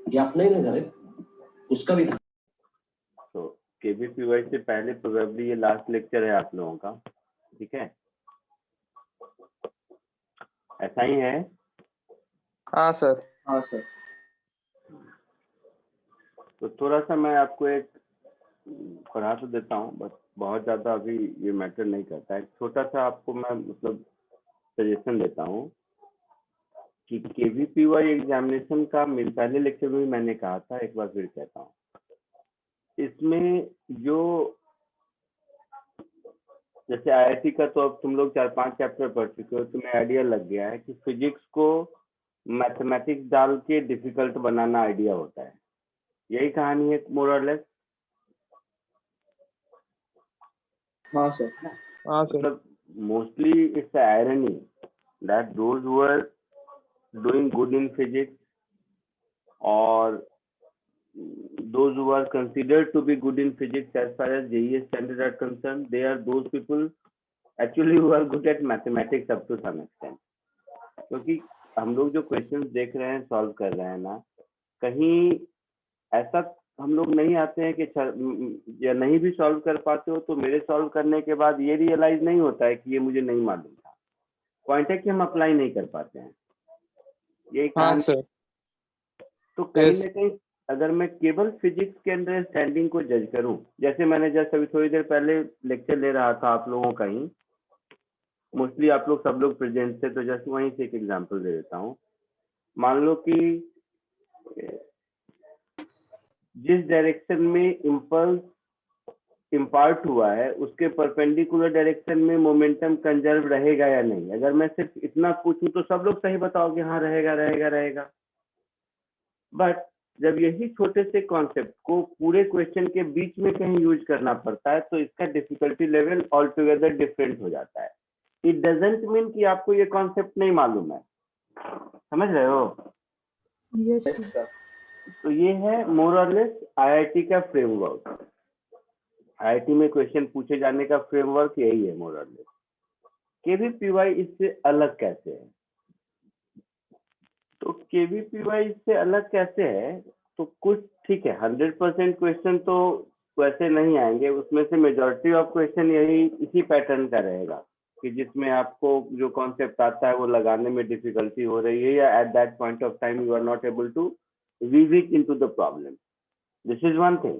Gap नहीं ना करे, उसका भी था। तो केवीपीवाई से पहले प्रोबेबली ये लास्ट लेक्चर है आप लोगों का, ठीक है? ऐसा ही है? हाँ सर। हाँ सर। तो थोड़ा सा मैं आपको एक पढ़ा तो देता हूँ, बस बहुत ज्यादा अभी ये मैटर नहीं करता है। छोटा सा आपको मैं मतलब सजेशन देता हूँ कि केवीपीवाई एग्जामिनेशन का पहले लेक्चर में भी मैंने कहा था, एक बार फिर कहता हूँ, इसमें जो जैसे आईआईटी का तो अब तुम लोग 4-5 चैप्टर पढ़ चुके हो, तुम्हें आइडिया लग गया है कि फिजिक्स को मैथमेटिक्स डाल के डिफिकल्ट बनाना आइडिया होता है। यही कहानी है मोर और लेस। हाँ सर। हाँ सर। मतलब mostly it's irony that those who are doing good in physics और those who are considered to be good in physics as far as JEE standards are concerned, they are those people actually who are good at mathematics up to some extent. क्योंकि हम लोग जो questions देख रहे हैं, solve कर रहे हैं ना, कहीं ऐसा हम लोग नहीं आते हैं कि या नहीं भी सॉल्व कर पाते हो तो मेरे सॉल्व करने के बाद ये रियलाइज नहीं होता है कि ये मुझे नहीं मालूम था। पॉइंट है कि हम अप्लाई नहीं कर पाते हैं, यही हाँ कहानी। सर। तो कहीं Yes. ना कहीं अगर मैं केवल फिजिक्स के अंडरस्टैंडिंग को जज करूं, जैसे मैंने जस्ट अभी थोड़ी देर पहले लेक्चर ले रहा था आप लोगों का ही, मोस्टली आप लोग सब लोग प्रेजेंट थे, तो जस्ट वहीं से एक एग्जांपल दे देता हूं। मान लो कि जिस डायरेक्शन में इम्पल्स इम्पार्ट हुआ है उसके परपेंडिकुलर डायरेक्शन में मोमेंटम कंजर्व रहेगा या नहीं। अगर मैं सिर्फ इतना पूछूं तो सब लोग सही बताओगे, हाँ रहेगा रहेगा रहेगा। बट जब यही छोटे से कॉन्सेप्ट को पूरे क्वेश्चन के बीच में कहीं यूज करना पड़ता है तो इसका difficulty level all together different हो जाता है। इट डजंट मीन कि आपको ये कॉन्सेप्ट नहीं मालूम है, समझ रहे हो? Yes sir. तो ये है मोर और लेस आईआईटी का फ्रेमवर्क। आईआईटी में क्वेश्चन पूछे जाने का फ्रेमवर्क यही है मोर और लेस। केवीपीवाई इससे अलग कैसे है? तो केवीपीवाई इससे अलग कैसे है? तो कुछ ठीक है, 100% क्वेश्चन तो वैसे नहीं आएंगे, उसमें से मेजॉरिटी ऑफ क्वेश्चन यही इसी पैटर्न का रहेगा कि जिसमें आपको जो कॉन्सेप्ट आता है वो लगाने में डिफिकल्टी हो रही है, या at that point of time you are not able to weave it into the problem. This is one thing.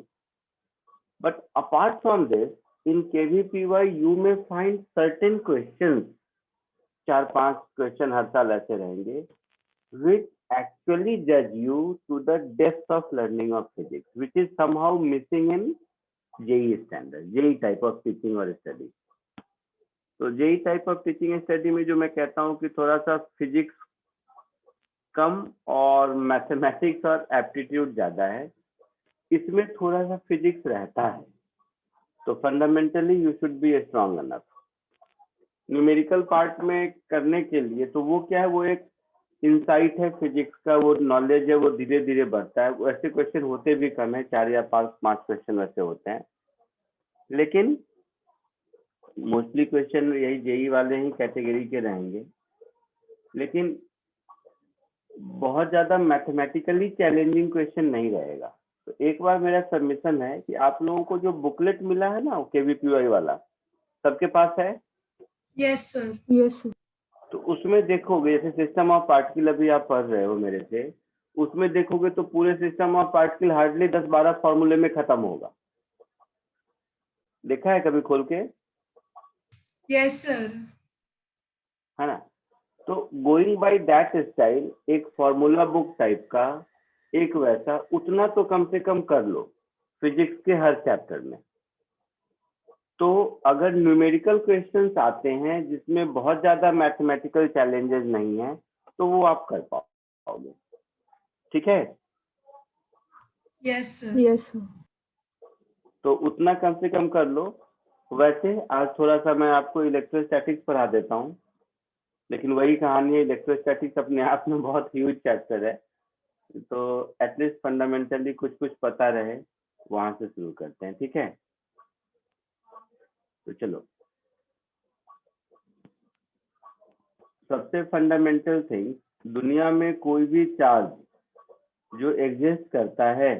But apart from this, in KVPY you may find certain questions, 4-5 question हर साल ऐसे रहेंगे, which actually judge you to the depth of learning of physics, which is somehow missing in JEE standard, JEE type of teaching or study. तो JEE type of teaching and study में जो मैं कहता हूँ कि थोड़ा सा फिजिक्स कम और मैथमेटिक्स और एप्टीट्यूड ज्यादा है, इसमें थोड़ा सा फिजिक्स रहता है। तो fundamentally you should be strong enough. Numerical part में करने के लिए तो वो क्या है, वो एक इंसाइट है फिजिक्स का, वो नॉलेज है, वो धीरे धीरे बढ़ता है। वैसे क्वेश्चन होते भी कम है, 4 या 5 क्वेश्चन वैसे होते हैं, लेकिन मोस्टली क्वेश्चन यही जेई वाले ही कैटेगरी के रहेंगे। लेकिन बहुत ज्यादा मैथमेटिकली चैलेंजिंग क्वेश्चन नहीं रहेगा। तो एक बार मेरा सबमिशन है कि आप लोगों को जो बुकलेट मिला है ना केवीपीवाई वाला, सबके पास है? Yes sir. Yes sir. तो उसमें देखोगे, जैसे सिस्टम ऑफ पार्टिकल अभी आप पढ़ रहे हो मेरे से, उसमें देखोगे तो पूरे सिस्टम ऑफ पार्टिकल हार्डली 10-12 फॉर्मूले में खत्म होगा। देखा है कभी खोल के? Yes sir. है ना? तो गोइंग बाय दैट स्टाइल, एक फॉर्मूला बुक टाइप का एक वैसा उतना तो कम से कम कर लो फिजिक्स के हर चैप्टर में। तो अगर न्यूमेरिकल क्वेश्चंस आते हैं जिसमें बहुत ज्यादा मैथमेटिकल चैलेंजेस नहीं है तो वो आप कर पाओगे, ठीक है? Yes sir. Yes sir. तो उतना कम से कम कर लो। वैसे आज थोड़ा सा मैं आपको इलेक्ट्रोस्टैटिक्स पढ़ा देता हूँ, लेकिन वही कहानी है, इलेक्ट्रोस्टैटिक्स अपने आप में बहुत ह्यूज चैप्टर है, तो एटलीस्ट फंडामेंटली कुछ कुछ पता रहे, वहां से शुरू करते हैं, ठीक है? तो चलो, सबसे फंडामेंटल थिंग, दुनिया में कोई भी चार्ज जो एग्जिस्ट करता है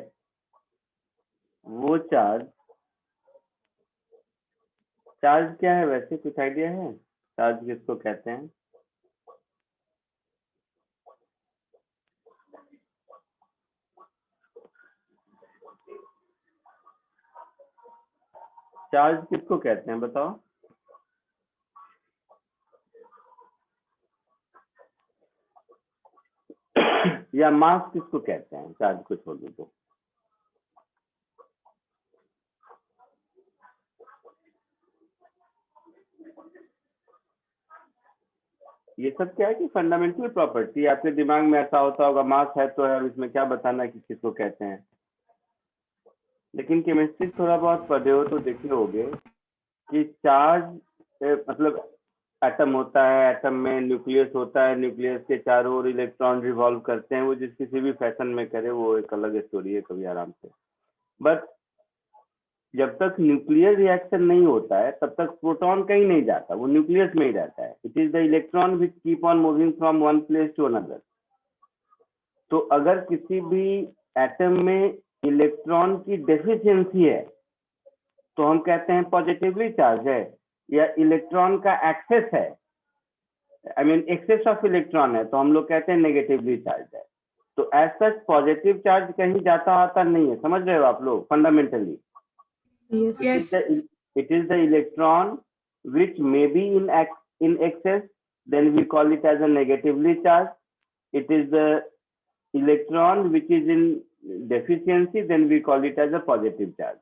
वो चार्ज क्या है वैसे, कुछ आइडिया है चार्ज किसको कहते हैं? चार्ज किसको कहते हैं बताओ? या मास किसको कहते हैं? चार्ज को छोड़ दो तो ये सब क्या है कि फंडामेंटल प्रॉपर्टी, आपके दिमाग में ऐसा होता होगा मास है तो है, इसमें क्या बताना कि किसको कहते हैं। लेकिन केमिस्ट्री थोड़ा बहुत पढ़े हो तो देखे होगे कि चार्ज मतलब एटम होता है, एटम में न्यूक्लियस होता है, न्यूक्लियस के चारों ओर इलेक्ट्रॉन रिवॉल्व करते हैं। वो जिस किसी भी फैशन में करे वो एक अलग स्टोरी है, कभी आराम से। बट जब तक न्यूक्लियर रिएक्शन नहीं होता है तब तक प्रोटॉन कहीं नहीं जाता, वो न्यूक्लियस में ही रहता है। It is the electron which keep on moving from one place to another. तो अगर किसी भी एटम में इलेक्ट्रॉन की डेफिशिएंसी है तो हम कहते हैं पॉजिटिवली चार्ज है, या इलेक्ट्रॉन का एक्सेस है, I mean excess of electron है, तो हम लोग कहते हैं नेगेटिवली चार्ज है। तो एज सच पॉजिटिव चार्ज कहीं जाता आता नहीं है, समझ रहे हो आप लोग fundamentally? Yes. It is the electron which may be in excess, then we call it as a negatively charged. It is the electron which is in deficiency, then we call it as a positive charge.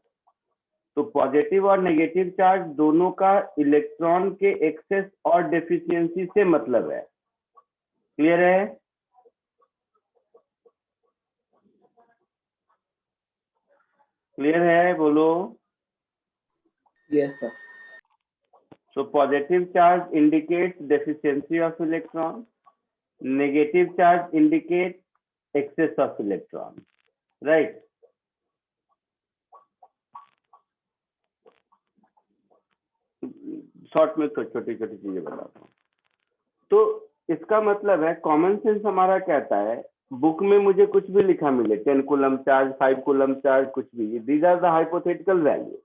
तो positive और negative charge दोनों का electron के access और deficiency से मतलब है। Clear है? क्लियर है? बोलो। Yes, sir. So positive charge indicates deficiency of electron, negative charge indicates excess of electron, right? Short में तो छोटी छोटी चीजें बताता हूँ। तो इसका मतलब है कॉमन सेंस हमारा कहता है, बुक में मुझे कुछ भी लिखा मिले, 10 कूलम चार्ज, 5 कूलम चार्ज, कुछ भी, these are the hypothetical value.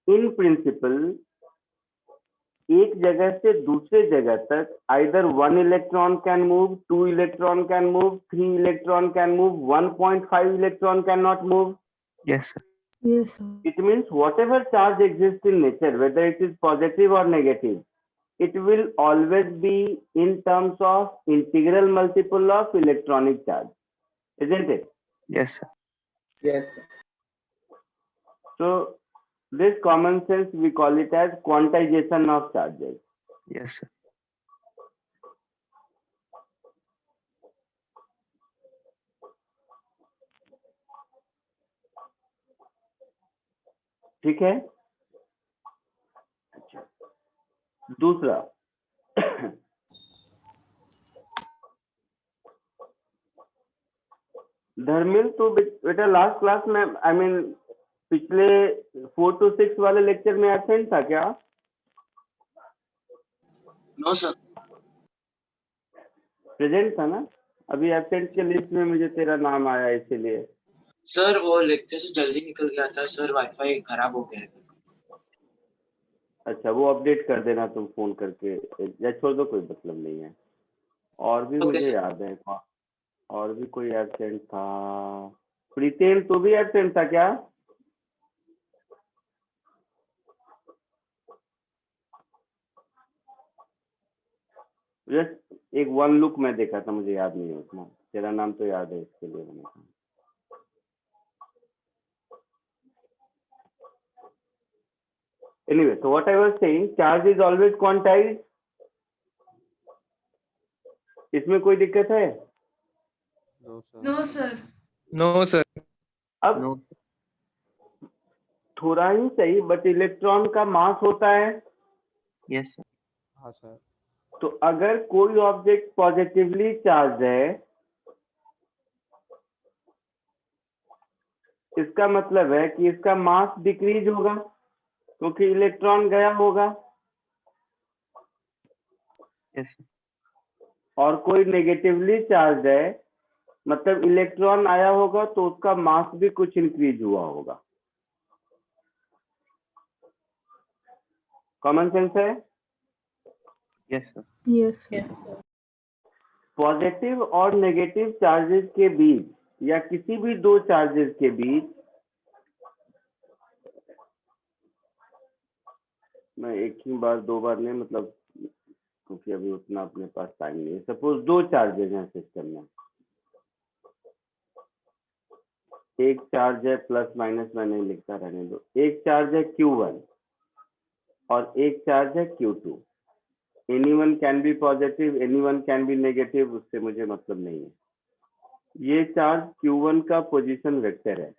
In principle एक जगह से दूसरे जगह तक either 1 electron can move, 2 electron can move, 3 electron can move, 1.5 electron can not move. Yes, sir. Yes, sir. It means whatever charge exists in nature, whether it is positive or negative, it will always be in terms of integral multiple of electronic charge, isn't it? Yes, sir. Yes, sir. So this common sense we call it as quantization of charges. Yes, sir. ठीक है? दूसरा धर्मिल, तो बेटा last class में I mean पिछले 4 to 6 वाले lecture में absent था क्या? No, sir. प्रेजेंट था ना? अभी एब्सेंट के लिस्ट में मुझे तेरा नाम आया इसीलिए। सर वो लेक्चर से जल्दी निकल गया था सर, वाईफाई खराब हो गया है। अच्छा, वो अपडेट कर देना तुम फोन करके, या छोड़ दो, कोई मतलब नहीं है। और भी Okay, मुझे sir. याद है, और भी कोई एब्सेंट था। प्रीतेम, तू भी एब्सेंट था क्या? जस्ट एक वन लुक मैं देखा था, मुझे याद नहीं है उतना। तेरा नाम तो याद है, इसके लिए मैंने कहा। Anyway, so what I was saying, charge is always quantized. इसमें कोई दिक्कत है? No, sir. No, sir. अब No. थोड़ा ही सही, बट इलेक्ट्रॉन का मास होता है। Yes, sir. हाँ सर। तो अगर कोई ऑब्जेक्ट पॉजिटिवली चार्ज है, इसका मतलब है कि इसका मास डिक्रीज होगा क्योंकि इलेक्ट्रॉन गया होगा। Yes, sir. और कोई नेगेटिवली चार्ज है मतलब इलेक्ट्रॉन आया होगा तो उसका मास भी कुछ इंक्रीज हुआ होगा। कॉमन सेंस है। Yes, sir. Yes, sir. Positive और नेगेटिव चार्जेस के बीच या किसी भी दो चार्जेस के बीच, मैं एक ही बार दो बार नहीं, मतलब क्योंकि अभी उतना अपने पास टाइम नहीं है। सपोज दो चार्जेस हैं सिस्टम में, एक चार्ज है प्लस माइनस, मैं नहीं लिखता, रहने दो। एक चार्ज है Q1 और एक चार्ज है Q2। Anyone can be positive, anyone can be negative, उससे मुझे मतलब नहीं है। ये चार्ज Q1 का पोजीशन वेक्टर है,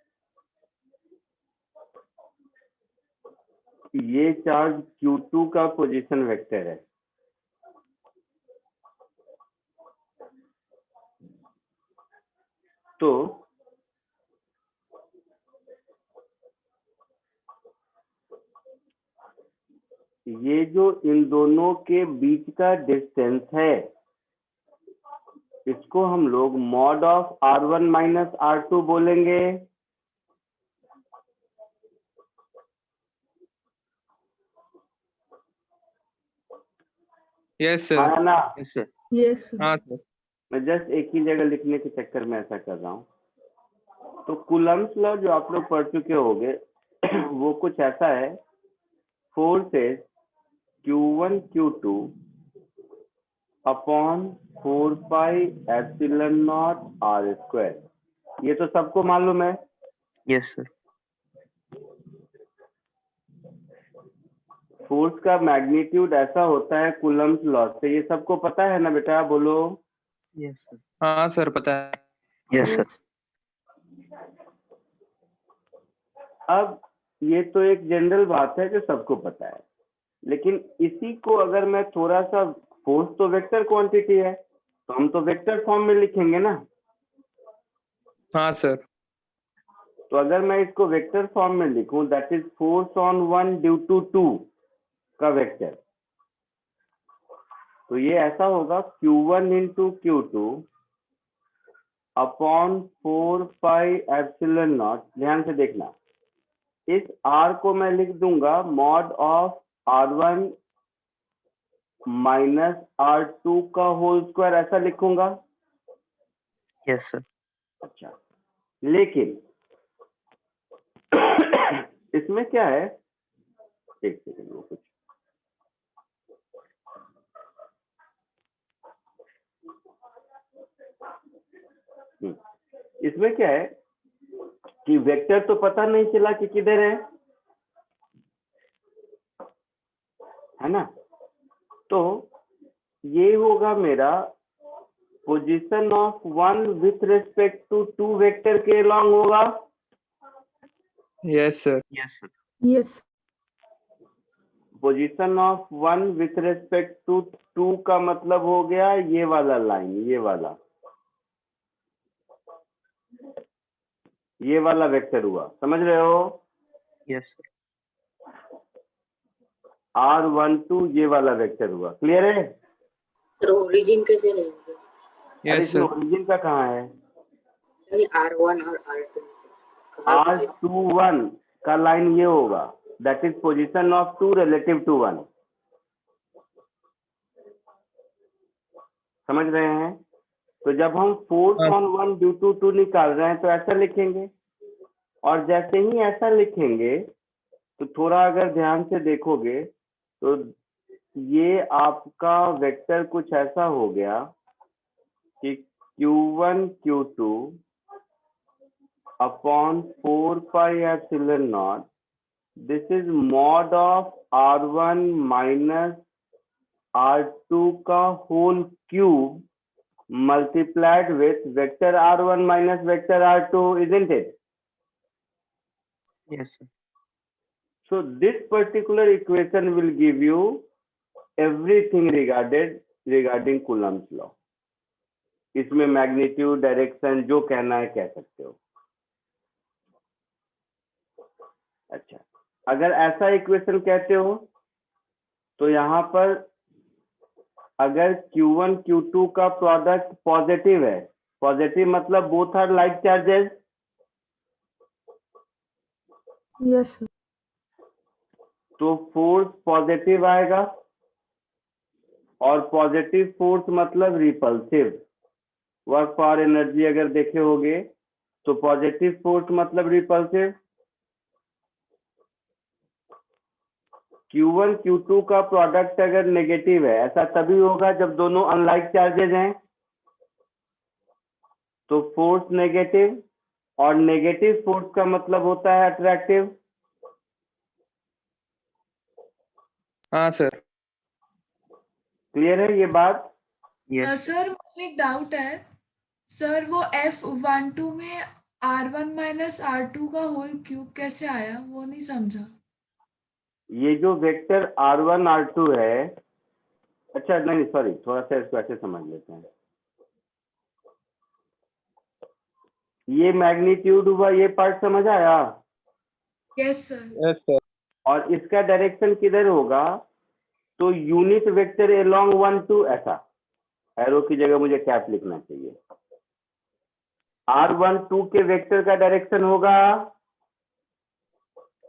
ये चार्ज Q2 का पोजीशन वेक्टर है। तो ये जो इन दोनों के बीच का डिस्टेंस है, इसको हम लोग mod of R1 minus R2 बोलेंगे। Yes, sir. हाँ ना, Yes, sir. Yes, sir. हाँ sir. मैं जस्ट एक ही जगह लिखने के चक्कर में ऐसा कर रहा हूँ। तो कूलम्स लॉ जो आप लोग पढ़ चुके होंगे वो कुछ ऐसा है, forces Q1 Q2 upon 4 pi epsilon not R square. ये तो सबको मालूम है। Yes, sir. फोर्स का मैग्नीट्यूड ऐसा होता है कूलम्स लॉ से, ये सबको पता है ना बेटा, बोलो। Yes, sir. हाँ सर, पता है। Yes, sir. अब ये तो एक जनरल बात है जो सबको पता है, लेकिन इसी को अगर मैं थोड़ा सा, फोर्स तो वेक्टर क्वांटिटी है तो हम तो वेक्टर फॉर्म में लिखेंगे ना। हाँ सर. तो अगर मैं इसको वेक्टर फॉर्म में लिखूं, that is force on 1 due to 2 का वेक्टर, तो ये ऐसा होगा Q1 into Q2 upon 4 pi epsilon naught. ध्यान से देखना, इस R को मैं लिख दूंगा mod of R1 minus R2 का होल स्क्वायर, ऐसा लिखूंगा। Yes, sir. अच्छा, लेकिन इसमें क्या है, एक सेकंड वो कुछ, इसमें क्या है कि वेक्टर तो पता नहीं चला कि किधर है ना। तो ये होगा मेरा position of 1 with respect to 2 vector के अलॉन्ग होगा। Yes, sir. Yes, sir. Yes. Position of 1 with respect to 2 का मतलब हो गया ये वाला लाइन, ये वाला वेक्टर हुआ, समझ रहे हो। Yes, sir. R12 ये वाला वेक्टर हुआ, क्लियर है। सर ओरिजिन कैसे लेंगे? अरे Yes, इसमें sir. ओरिजिन का कहाँ है। सर R1 और R2 R21 का लाइन ये होगा, that is position of 2 relative to 1। समझ रहे हैं। तो जब हम फोर्स हाँ, ऑन 1 ड्यू टू 2 निकाल रहे हैं तो ऐसा लिखेंगे, और जैसे ही ऐसा लिखेंगे तो थोड़ा अगर ध्यान से देखोगे तो ये आपका वेक्टर कुछ ऐसा हो गया कि Q1 Q2 upon 4 pi epsilon naught, this is mod of R1 minus R2 का whole cube multiplied with vector R1 minus vector R2, isn't it? yes, sir. So this particular equation will give you everything regarding Coulomb's law. इसमें magnitude, direction, जो कहना है कह सकते हो। अच्छा, अगर ऐसा इक्वेशन कहते हो तो यहाँ पर अगर Q1 Q2 का प्रोडक्ट पॉजिटिव है पॉजिटिव मतलब both are like charges. Yes, sir. तो फोर्स पॉजिटिव आएगा, और पॉजिटिव फोर्स मतलब रिपल्सिव। वर्क पावर एनर्जी अगर देखे होगे तो पॉजिटिव फोर्स मतलब रिपल्सिव। Q1 Q2 का प्रोडक्ट अगर नेगेटिव है, ऐसा तभी होगा जब दोनों अनलाइक चार्जेज हैं, तो फोर्स नेगेटिव, और नेगेटिव फोर्स का मतलब होता है अट्रैक्टिव। हाँ सर। क्लियर है ये बात? यस। सर मुझे एक डाउट है सर, वो F12 में R1 माइनस R2 का होल क्यूब कैसे आया, वो नहीं समझा। ये जो वेक्टर R1 R2 है, अच्छा नहीं सॉरी, थोड़ा सा इसको ऐसे समझ लेते हैं। ये मैग्नीट्यूड हुआ, ये पार्ट समझ आया? Yes sir. Yes sir. और इसका डायरेक्शन किधर होगा? तो यूनिट वेक्टर अलोंग 1 2, ऐसा एरो की जगह मुझे कैप लिखना चाहिए। R12 के वेक्टर का डायरेक्शन होगा,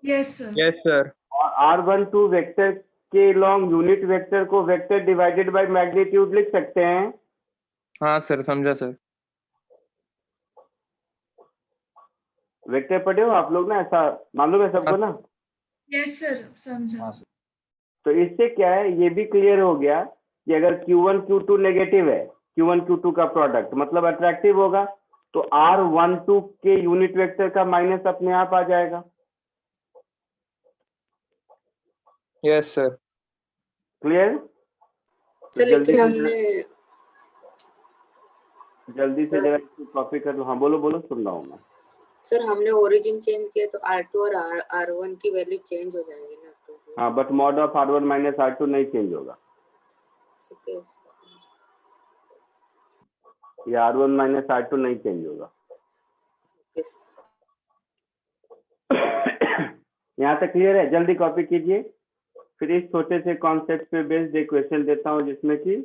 यस सर। Yes sir. और R12 वेक्टर के अलोंग यूनिट वेक्टर को वेक्टर डिवाइडेड बाय मैग्नीट्यूड लिख सकते हैं। हाँ सर, समझा सर। वेक्टर पढ़े हो आप लोग ना, ऐसा मालूम है सबको ना? यस सर, समझा। तो इससे क्या है, ये भी क्लियर हो गया कि अगर Q1 Q2 नेगेटिव है, Q1 Q2 का प्रोडक्ट मतलब अट्रैक्टिव होगा, तो R12 के यूनिट वेक्टर का माइनस अपने आप आ जाएगा। Yes sir. क्लियर? सर लेकिन हमने जल्दी से सर जरा कॉपी कर लो। हाँ बोलो बोलो, सुन रहा हूँ मैं। सर हमने ओरिजिन चेंज किया तो R2 और R1 की वैल्यू चेंज हो जाएगी ना, तो हाँ, but mod of R1 minus R2 नहीं चेंज होगा। ये R1 माइनस R2 नहीं चेंज होगा। यहाँ तक क्लियर है? जल्दी कॉपी कीजिए, फिर इस छोटे से कॉन्सेप्ट पे बेस्ड एक क्वेश्चन देता हूँ जिसमें कि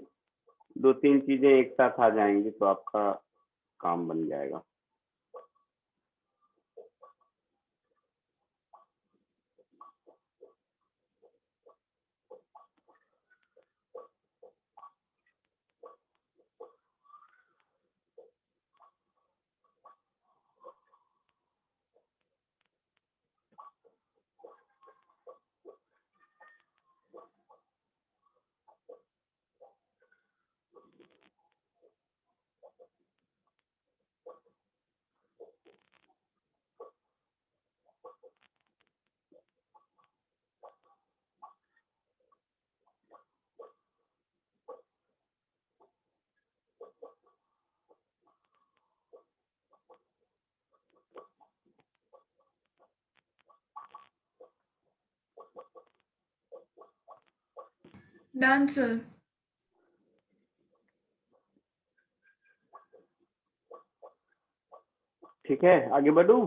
2-3 चीजें एक साथ आ जाएंगी, तो आपका काम बन जाएगा। Done sir. ठीक है, आगे बढ़ूं?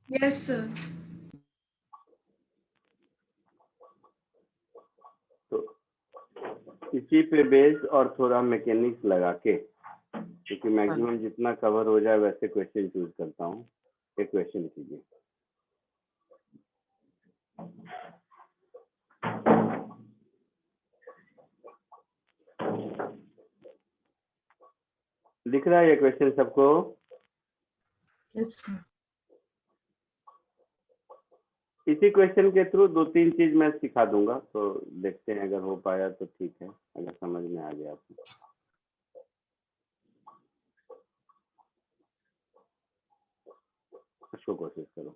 Yes sir. तो इसी पे बेस्ड और थोड़ा मैकेनिक्स लगा के, क्योंकि मैक्सिमम जितना कवर हो जाए वैसे क्वेश्चन चूज करता हूँ। एक क्वेश्चन कीजिए। दिख रहा है ये क्वेश्चन सबको? Yes sir. इसी क्वेश्चन के थ्रू 2-3 चीज मैं सिखा दूंगा, तो देखते हैं, अगर हो पाया तो ठीक है, अगर समझ में आ गया आपको। इसको कोशिश करो।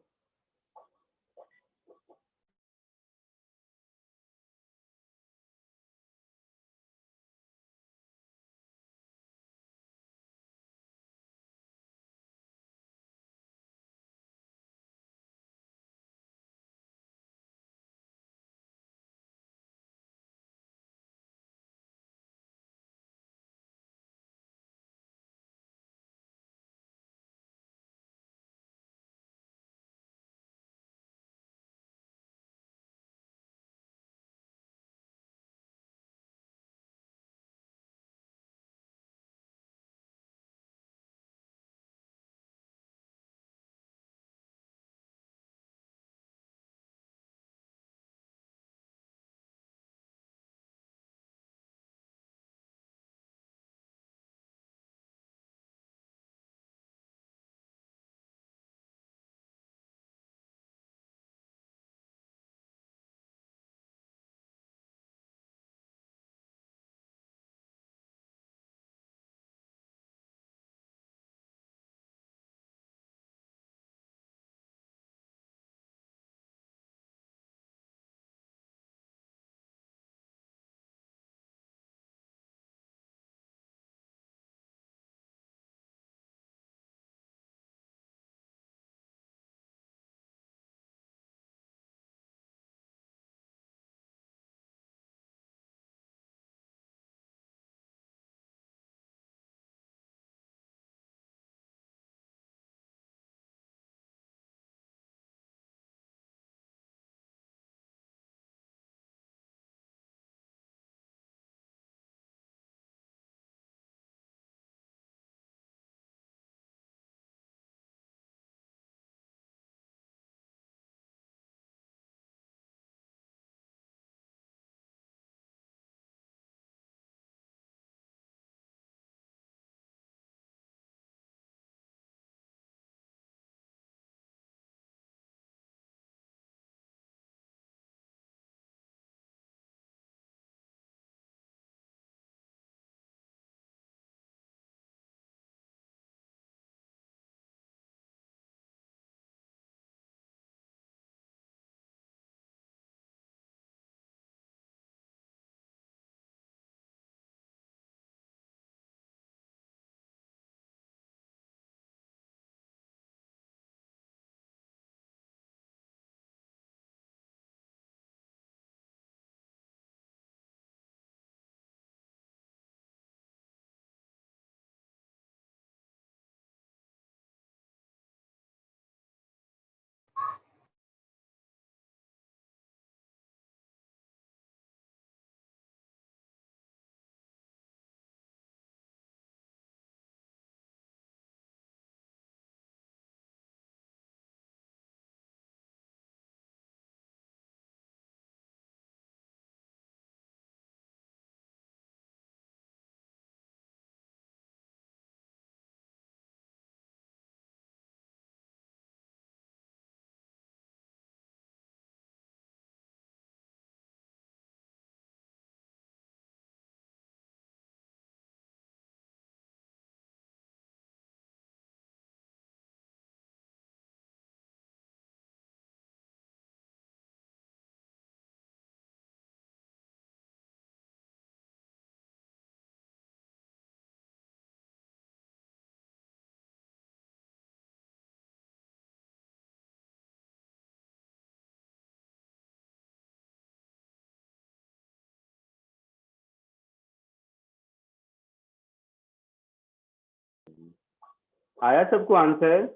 आया सबको आंसर?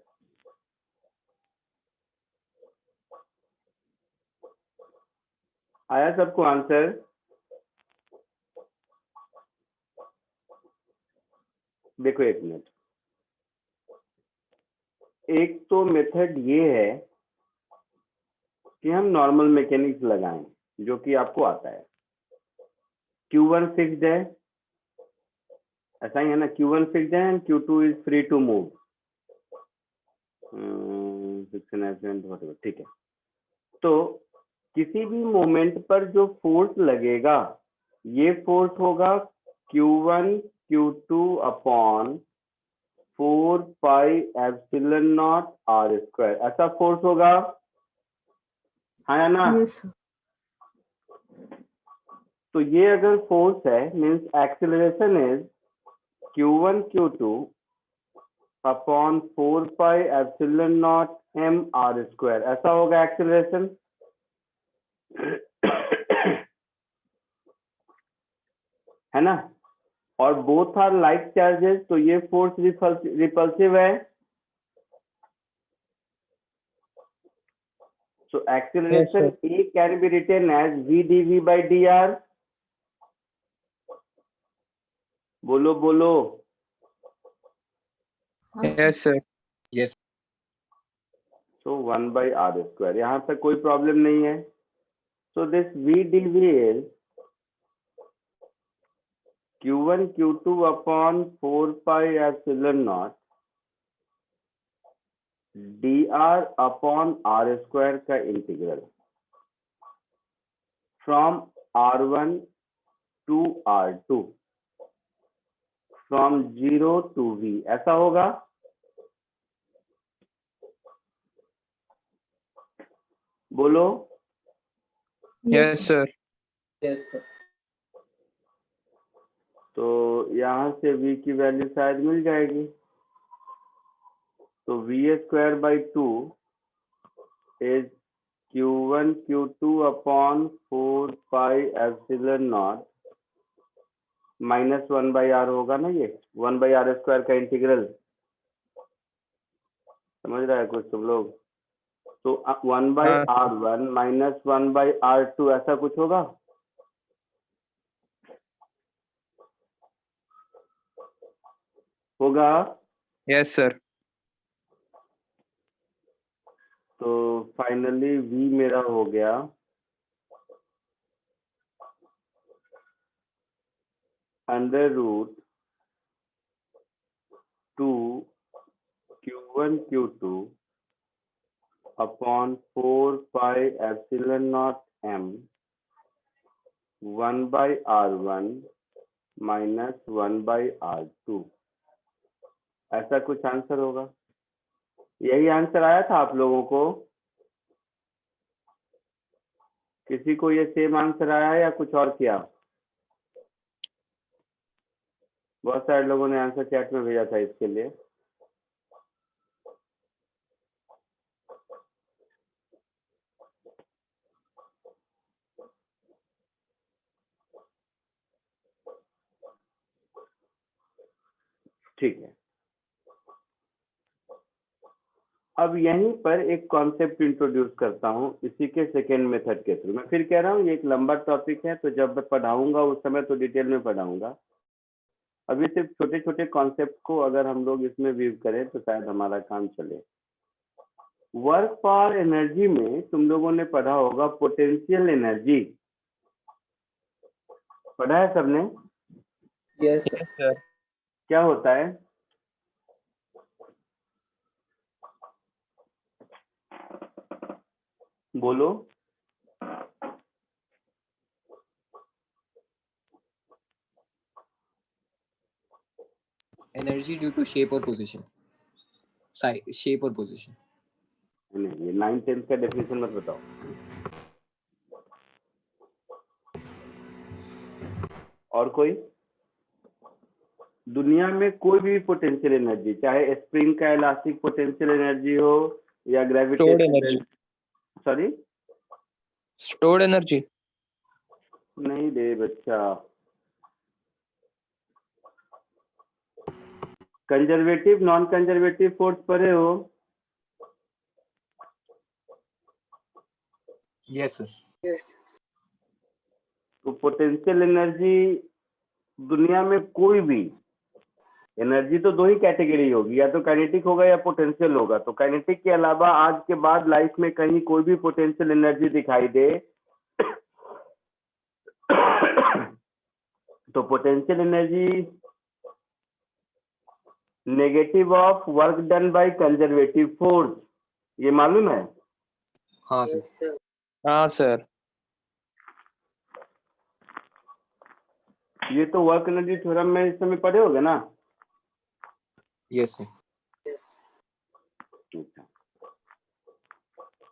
आया सबको आंसर? देखो एक मिनट, एक तो मेथड ये है कि हम नॉर्मल मैकेनिक्स लगाएं, जो कि आपको आता है। Q1 फिक्स्ड है, ऐसा ही है ना? Q1 फिक्स्ड है and Q2 is free to move. ठीक है, तो किसी भी मोमेंट पर जो फोर्स लगेगा, ये फोर्स होगा Q1 Q2 upon 4 pi epsilon not R square, ऐसा फोर्स होगा, हाँ या ना? Yes, sir. तो ये अगर फोर्स है means acceleration is Q1 Q2 upon 4 pi epsilon naught m R square, ऐसा होगा एक्सेलरेशन। है ना? और बोथ आर लाइक चार्जेस, तो ये फोर्स रिपल्सिव है। So acceleration A can be written as v dv by dr. बोलो बोलो। Yes, sir. So 1 by r square, यहाँ पे कोई प्रॉब्लम नहीं है। So this v dv is q1 q2 upon 4 pi epsilon naught dr upon r square का integral from r1 to r2 from 0 to v, ऐसा होगा। बोलो। Yes, sir. तो यहाँ से v की वैल्यू शायद मिल जाएगी। तो v square by 2 is q1 q2 upon 4 pi epsilon naught minus 1 by R होगा ना, ये 1 बाई आर स्क्वायर का इंटीग्रल। समझ रहा है कुछ तुम लोग? तो 1 बाई हाँ। r1 माइनस 1 बाई r2, ऐसा कुछ होगा। होगा। Yes, sir. तो फाइनली v मेरा हो गया under root 2 q1 q2 upon 4 pi epsilon naught m 1 by r1 minus 1 by r2, ऐसा कुछ आंसर होगा। यही आंसर आया था आप लोगों को? किसी को ये सेम आंसर आया या कुछ और किया? बहुत सारे लोगों ने आंसर चैट में भेजा था इसके लिए। ठीक है, अब यहीं पर एक कॉन्सेप्ट इंट्रोड्यूस करता हूं इसी के सेकेंड मेथड के थ्रू। मैं फिर कह रहा हूं ये एक लंबा टॉपिक है, तो जब मैं पढ़ाऊंगा उस समय तो डिटेल में पढ़ाऊंगा। अभी सिर्फ छोटे छोटे कॉन्सेप्ट को अगर हम लोग इसमें व्यू करें तो शायद हमारा काम चले। वर्क पावर एनर्जी में तुम लोगों ने पढ़ा होगा पोटेंशियल एनर्जी, पढ़ा है सबने? Yes, sir. क्या होता है? बोलो। Energy due to shape or position. Shape or position. नहीं, ये 9th-10th का डेफिनेशन मत बताओ। और कोई? दुनिया में कोई भी पोटेंशियल एनर्जी, चाहे स्प्रिंग का इलास्टिक पोटेंशियल एनर्जी हो या Stored gravitational, energy. Sorry Stored energy. नहीं दे बच्चा, कंजर्वेटिव नॉन कंजर्वेटिव फोर्स पढ़े हो? Yes, sir. Yes. तो पोटेंशियल एनर्जी दुनिया में कोई भी एनर्जी तो दो ही कैटेगरी होगी, या तो काइनेटिक होगा या पोटेंशियल होगा। तो काइनेटिक के अलावा आज के बाद लाइफ में कहीं कोई भी पोटेंशियल एनर्जी दिखाई दे तो potential energy negative of work done by conservative force, ये मालूम है? हाँ सर. Yes, sir. हाँ सर। ये तो वर्क एनर्जी थ्योरम में इस समय पढ़े होगे ना? Yes, sir.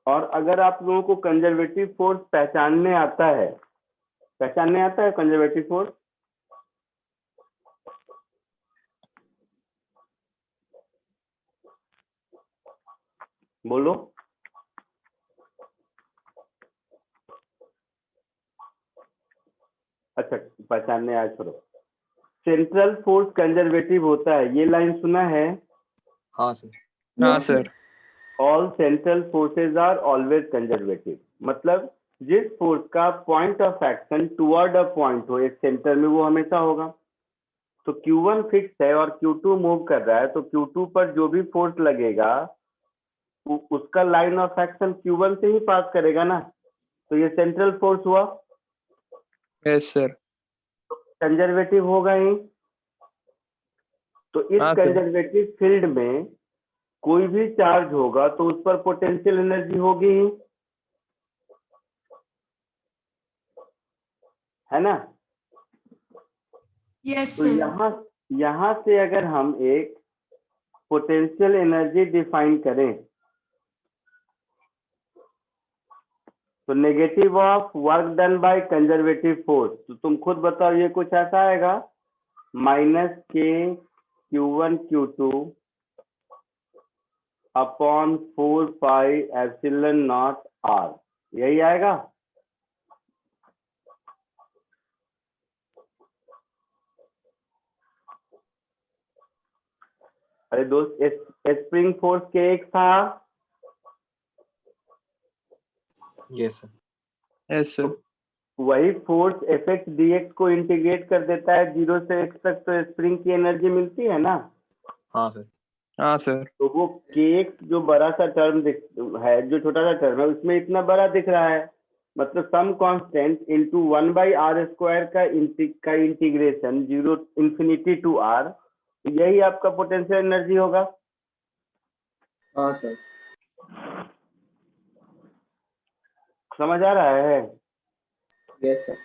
और अगर आप लोगों को कंजर्वेटिव फोर्स पहचानने आता है कंजर्वेटिव फोर्स? बोलो। अच्छा, पहचानने आज छोड़ो। सेंट्रल फोर्स कंजर्वेटिव होता है, ये लाइन सुना है? हाँ सर. हाँ sir. All central forces are always conservative. मतलब जिस फोर्स का point of action toward a point हो एक सेंटर में, वो हमेशा होगा। तो Q1 फिक्स है और Q2 मूव कर रहा है, तो Q2 पर जो भी फोर्स लगेगा उसका लाइन ऑफ एक्शन Q1 से ही पास करेगा ना, तो ये सेंट्रल फोर्स हुआ, यस सर। कंजर्वेटिव होगा ही। तो इस हाँ सर। कंजर्वेटिव फील्ड में कोई भी चार्ज होगा तो उस पर पोटेंशियल एनर्जी होगी ही, है ना? यस तो सर। यहाँ से अगर हम एक पोटेंशियल एनर्जी डिफाइन करें तो negative of work done by conservative force, तो तुम खुद बताओ, ये कुछ ऐसा आएगा -K(Q1 Q2) अपॉन 4πε0R, यही आएगा। अरे दोस्त, स्प्रिंग फोर्स के एक था, Yes, sir. Yes sir. वही फोर्स Fx dx को इंटीग्रेट कर देता है 0 से x तक, तो स्प्रिंग की एनर्जी मिलती है ना। हाँ सर. हाँ सर। तो वो kx जो बड़ा सा टर्म है, जो छोटा सा टर्म है, उसमें इतना बड़ा दिख रहा है, मतलब सम कांस्टेंट इनटू 1/r² का इंटीग्रेशन 0 इंफिनिटी टू r, यही आपका पोटेंशियल एनर्जी होगा। हाँ सर. समझ आ रहा है? Yes, sir.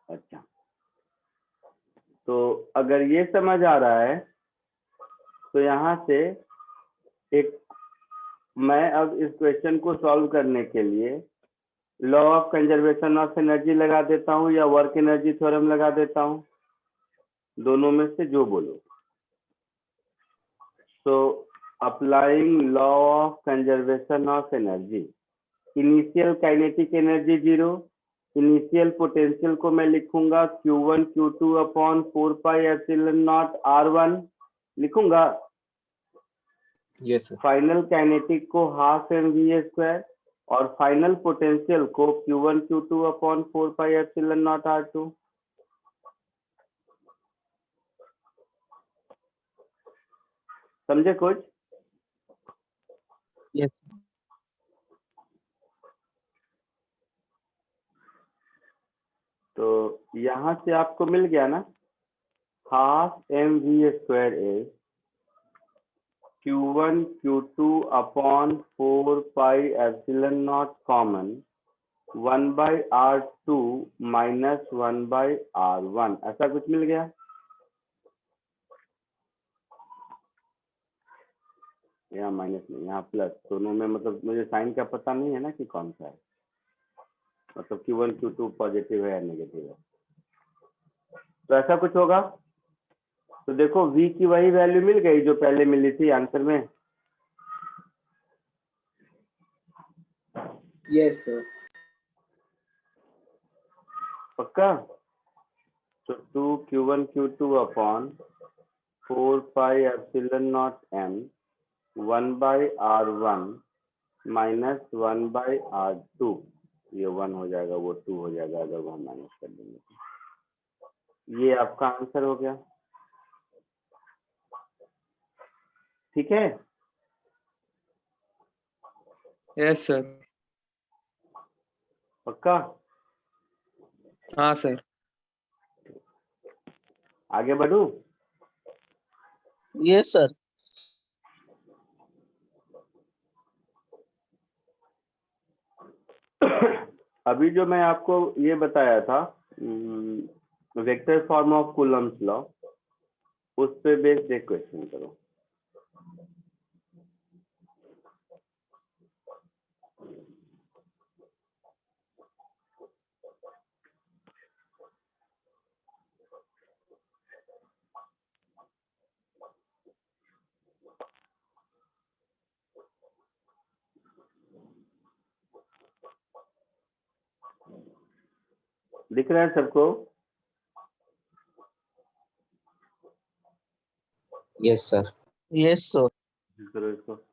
अच्छा, तो अगर ये समझ आ रहा है तो यहाँ से एक मैं अब इस क्वेश्चन को सॉल्व करने के लिए law of conservation of energy लगा देता हूँ या वर्क एनर्जी थ्योरम लगा देता हूँ, दोनों में से जो बोलो। So applying law of conservation of energy, initial kinetic energy 0, initial potential को मैं लिखूंगा Q1 Q2 अपॉन 4πε0R1 लिखूंगा। Yes, sir. फाइनल काइनेटिक को 12mv² और फाइनल पोटेंशियल को Q1 Q2 अपॉन 4πε0R2। समझे कुछ? यस। तो यहाँ से आपको मिल गया ना, 12mv² is Q1 Q2 upon 4πε0 common 1/r2 minus 1/r1, ऐसा कुछ मिल गया। यहाँ माइनस नहीं, यहाँ प्लस, दोनों में मतलब मुझे साइन का पता नहीं है ना कि कौन सा है, मतलब Q1 Q2 पॉजिटिव है या नेगेटिव है, तो ऐसा कुछ होगा। तो देखो V की वही वैल्यू मिल गई जो पहले मिली थी आंसर में। Yes, sir. पक्का? So 2q1 q2 upon 4 pi epsilon naught m 1 by r1 minus 1 by r2, ये 1 हो जाएगा, वो 2 हो जाएगा अगर वो माइनस कर देंगे तो। ये आपका आंसर हो गया। ठीक है, यस सर। पक्का? हाँ सर। आगे बढ़ू? Yes sir. अभी जो मैं आपको ये बताया था vector form of Coulomb's law, उस पे बेस्ड एक क्वेश्चन करो। दिख रहा है सबको? Yes, sir. Yes sir. करो इसको।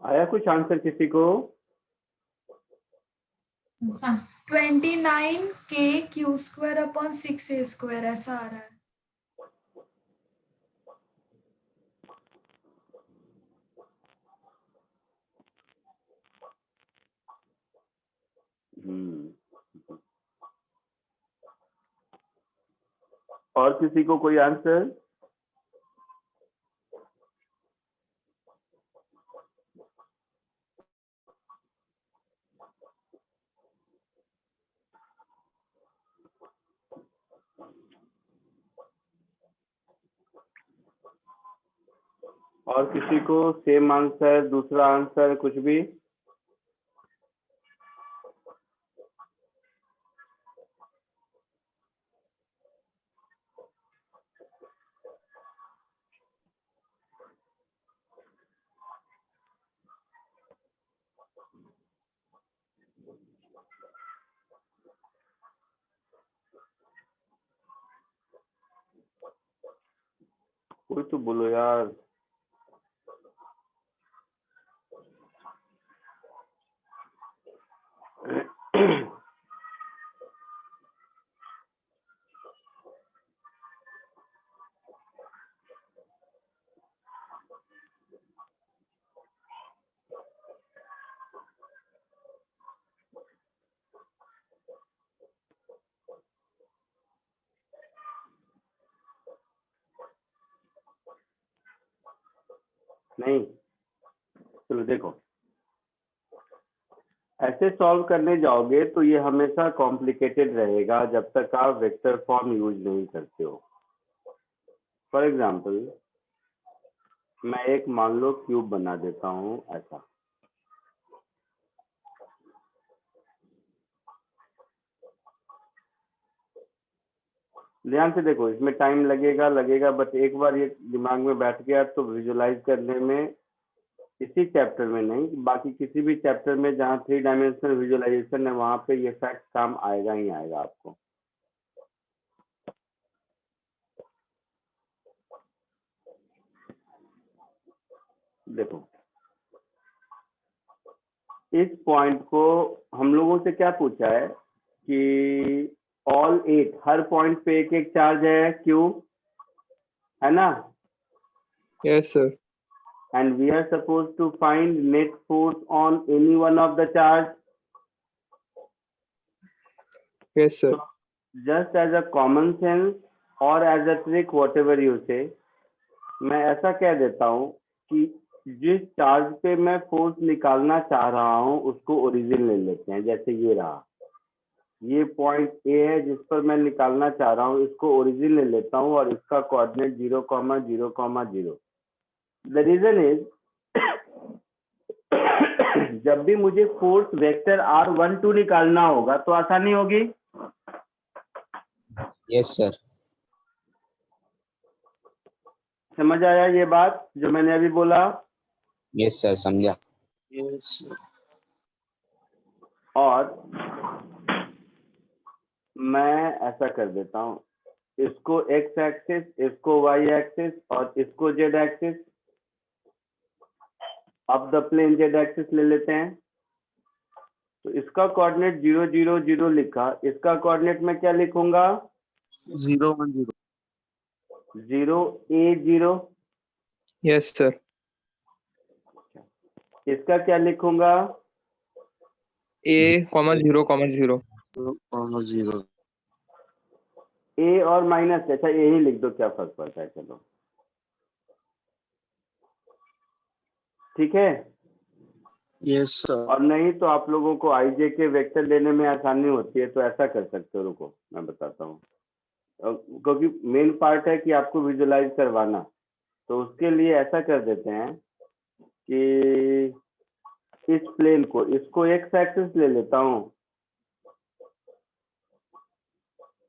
आया कुछ आंसर किसी को? 29k Q square upon 6a square ऐसा आ रहा है। और किसी को कोई आंसर? और किसी को सेम आंसर, दूसरा आंसर, कुछ भी? कोई तो बोलो यार। नहीं, चलो देखो, ऐसे सॉल्व करने जाओगे तो ये हमेशा कॉम्प्लिकेटेड रहेगा जब तक आप वेक्टर फॉर्म यूज नहीं करते हो। फॉर एग्जाम्पल, मैं एक मान लो क्यूब बना देता हूँ ऐसा। ध्यान से देखो, इसमें टाइम लगेगा बट एक बार ये दिमाग में बैठ गया तो विजुलाइज करने में, इसी चैप्टर में नहीं, बाकी किसी भी चैप्टर में जहाँ 3 डायमेंशनल विजुअलाइजेशन है वहां पे ये फैक्ट काम आएगा ही आएगा आपको। देखो, इस पॉइंट को हम लोगों से क्या पूछा है कि ऑल 8, हर पॉइंट पे एक एक चार्ज है क्यू, है ना? Yes, sir. And we are supposed to find net force on any one of the charge. Yes, sir. So, just as a common sense or as a trick, whatever you say, मैं ऐसा कह देता हूँ कि जिस charge पे मैं force निकालना चाह रहा हूँ उसको ओरिजिन ले लेते हैं। जैसे ये रहा, ये पॉइंट ए है जिस पर मैं निकालना चाह रहा हूँ, इसको ओरिजिन ले लेता हूँ और इसका कोऑर्डिनेट 0,0,0। द रीजन इज जब भी मुझे फोर्स वेक्टर r12 निकालना होगा तो आसानी होगी। Yes sir. समझ आया ये बात जो मैंने अभी बोला? यस सर, समझा। और मैं ऐसा कर देता हूँ, इसको x एक्सिस, इसको y एक्सिस और इसको z एक्सिस, अब द प्लेन z एक्सिस ले लेते हैं। तो इसका कोऑर्डिनेट 0, 0, 0 लिखा, इसका कोऑर्डिनेट मैं क्या लिखूंगा? 0, 1, 0। 0, A 0। Yes, sir. इसका क्या लिखूंगा? A, 0, 0. 0। A और माइनस, अच्छा A ही लिख दो, क्या फर्क पड़ता है, चलो ठीक है। Yes sir. और नहीं तो आप लोगों को आईजे के वेक्टर लेने में आसानी होती है तो ऐसा कर सकते हो, रुको मैं बताता हूँ, क्योंकि मेन पार्ट है कि आपको विजुलाइज करवाना। तो उसके लिए ऐसा कर देते हैं कि इस प्लेन को, इसको एक्स एक्सिस ले लेता हूँ,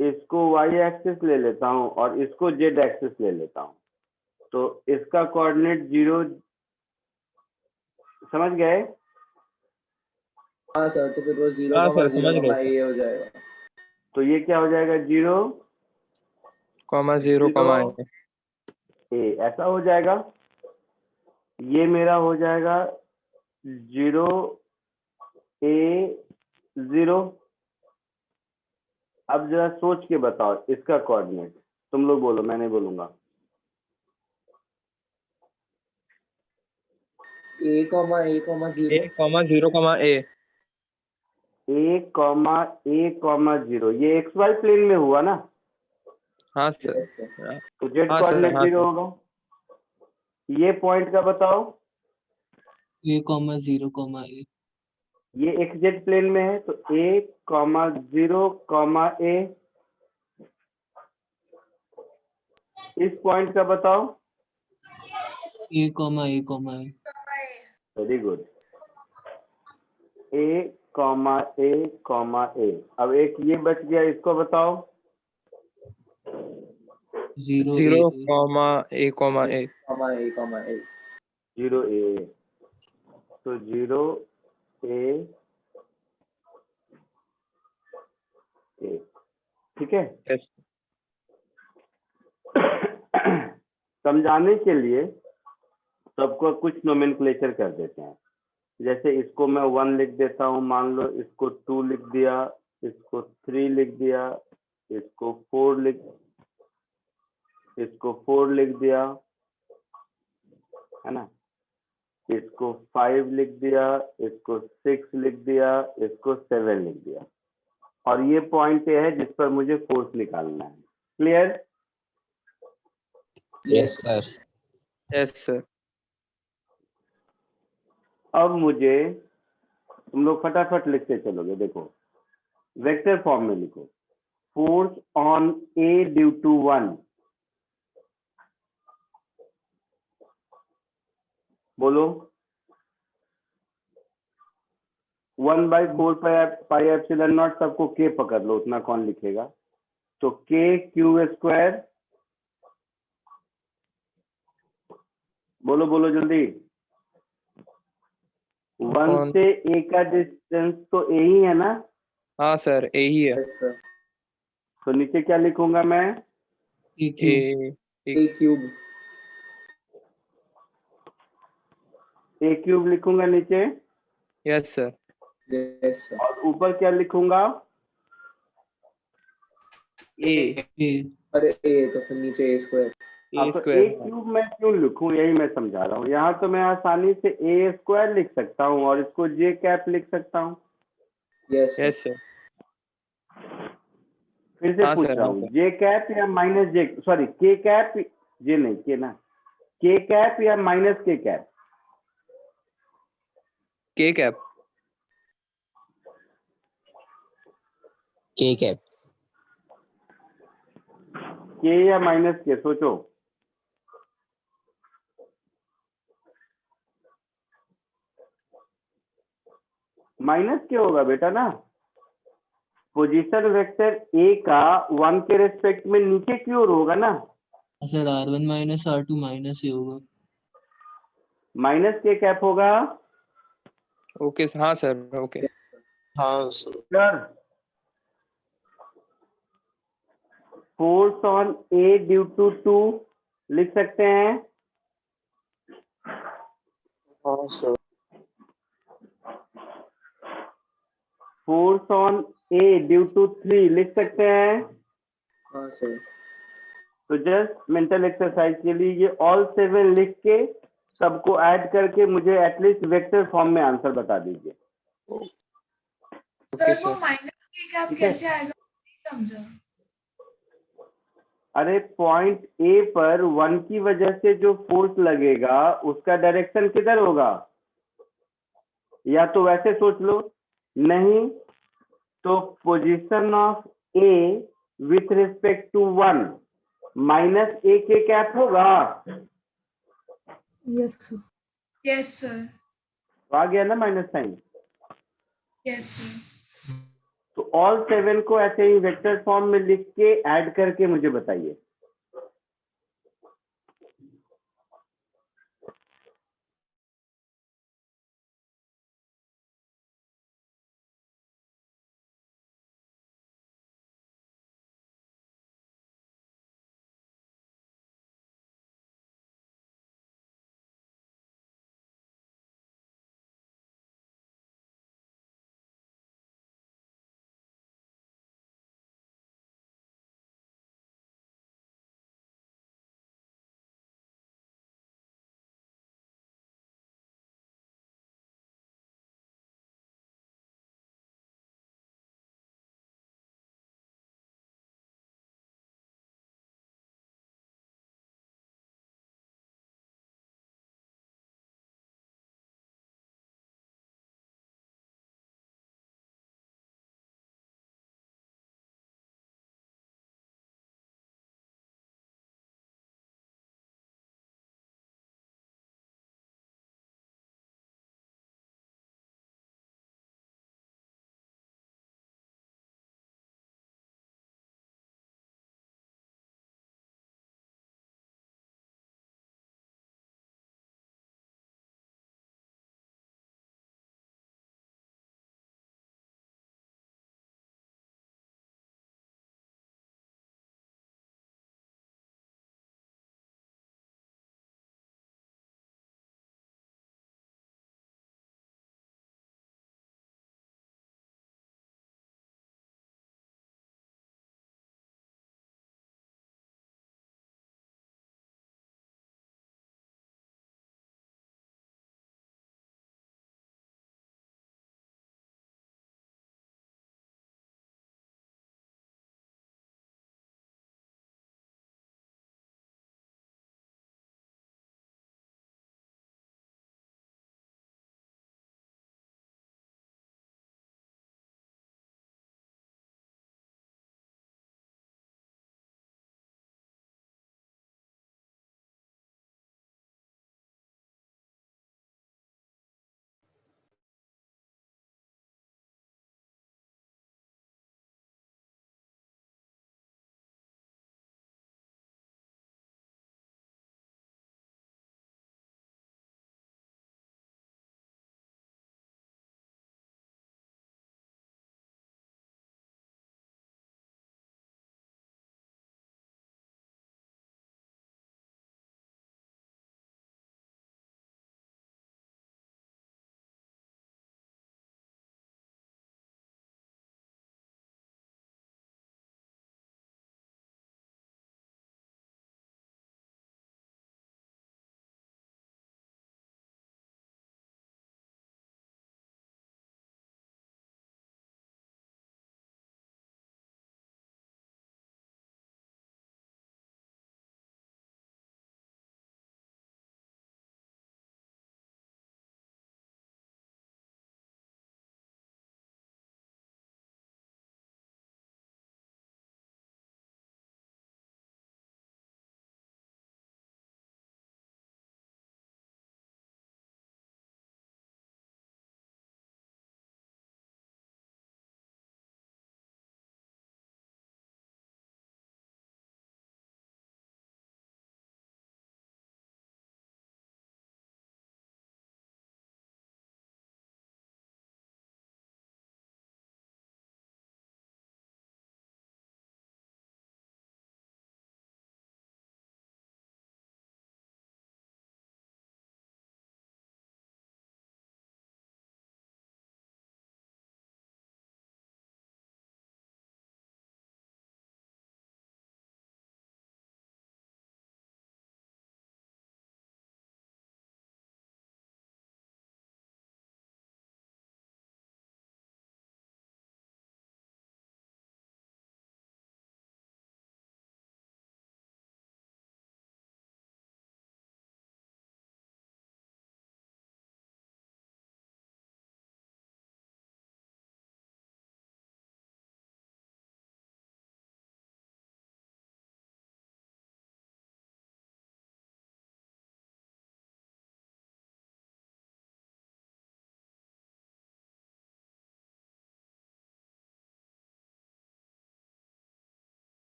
इसको वाई एक्सिस ले लेता हूँ और इसको जेड एक्सिस ले लेता हूँ। तो इसका कोऑर्डिनेट 0, समझ गए? हाँ सर, तो फिर वो 0, हाँ सर, 0, समझ गए। ये हो जाएगा। तो ये क्या हो जाएगा? 0, 0, A, ऐसा हो जाएगा। ये मेरा हो जाएगा 0 A 0। अब जरा सोच के बताओ इसका कोऑर्डिनेट। तुम लोग बोलो, मैं नहीं बोलूंगा। A, A, 0. A, 0, A। A, 0 ये एक्स वाई प्लेन में हुआ ना, हाँ सर। Yes, sir. तो जेड हाँ सर, कोऑर्डिनेट हाँ 0 सर। होगा। ये पॉइंट का बताओ। A, 0, A। ये एक्स जेड प्लेन में है, तो A, 0, A। इस पॉइंट का बताओ। A, A। Very good. A, A। अब एक ये बच गया, इसको बताओ। 0, 0, A। A, A। A, A. 0 A। तो 0 A A, ठीक है। Yes। समझाने के लिए सबको कुछ नोमेनक्लेचर कर देते हैं। जैसे इसको मैं 1 लिख देता हूँ, मान लो इसको 2 लिख दिया, इसको 3 लिख दिया, इसको 4 लिख दिया, है ना। इसको 5 लिख दिया, इसको 6 लिख दिया, इसको 7 लिख दिया। और ये पॉइंट है जिस पर मुझे फोर्स निकालना है। Clear? Yes, sir. Yes sir. अब मुझे, तुम लोग फटाफट लिखते चलोगे। देखो, वेक्टर फॉर्म में लिखो। Force on A due to 1। बोलो। 1/4 पाई एप्सिलॉन नॉट। सबको के पकड़ लो, उतना कौन लिखेगा। तो के क्यू स्क्वायर। बोलो बोलो जल्दी। 1 कौन? से ए का डिस्टेंस तो ए ही है ना। हाँ सर, A ही है। Yes, sir. तो नीचे क्या लिखूंगा मैं? A, A cube. A cube लिखूंगा नीचे। Yes sir. Yes, sir. और ऊपर क्या लिखूंगा? A, A। अरे A तो फिर नीचे A square. A तो ए स्क्वायर। क्यूब मैं क्यों लिखूं, यही मैं समझा रहा हूँ। यहाँ तो मैं आसानी से ए स्क्वायर लिख सकता हूँ और इसको जे कैप लिख सकता हूँ। Yes, sir. Yes sir. फिर से हाँ पूछ सर, रहा हाँ हूँ, सर। जे कैप या माइनस जे, सॉरी के कैप, जे नहीं के ना, के कैप या माइनस के cap? K cap. K cap। के या माइनस के, सोचो। माइनस के होगा बेटा ना। पोजीशन वेक्टर ए का 1 के रेस्पेक्ट में नीचे की ओर होगा ना। Sir R1 minus R2 minus A होगा। माइनस के कैप होगा। ओके हाँ सर, ओके। Yes, sir. हाँ सर। Sir, force on A due to 2 लिख सकते हैं। हाँ सर। Force on A due to 3 लिख सकते हैं। हाँ sir. तो जस्ट मेंटल एक्सरसाइज के लिए ये ऑल 7 लिख के सबको ऐड करके मुझे एटलीस्ट वेक्टर फॉर्म में आंसर बता दीजिए। ओके सर वो सर। माइनस के कैप ठीक है। कैसे आएगा, नहीं समझा। अरे पॉइंट ए पर 1 की वजह से जो फोर्स लगेगा उसका डायरेक्शन किधर होगा? या तो वैसे सोच लो, नहीं तो position of A with respect to 1 minus A K cap होगा। Yes sir. तो आ गया ना माइनस साइन। Yes sir. तो ऑल 7 को ऐसे ही वेक्टर फॉर्म में लिख के ऐड करके मुझे बताइए।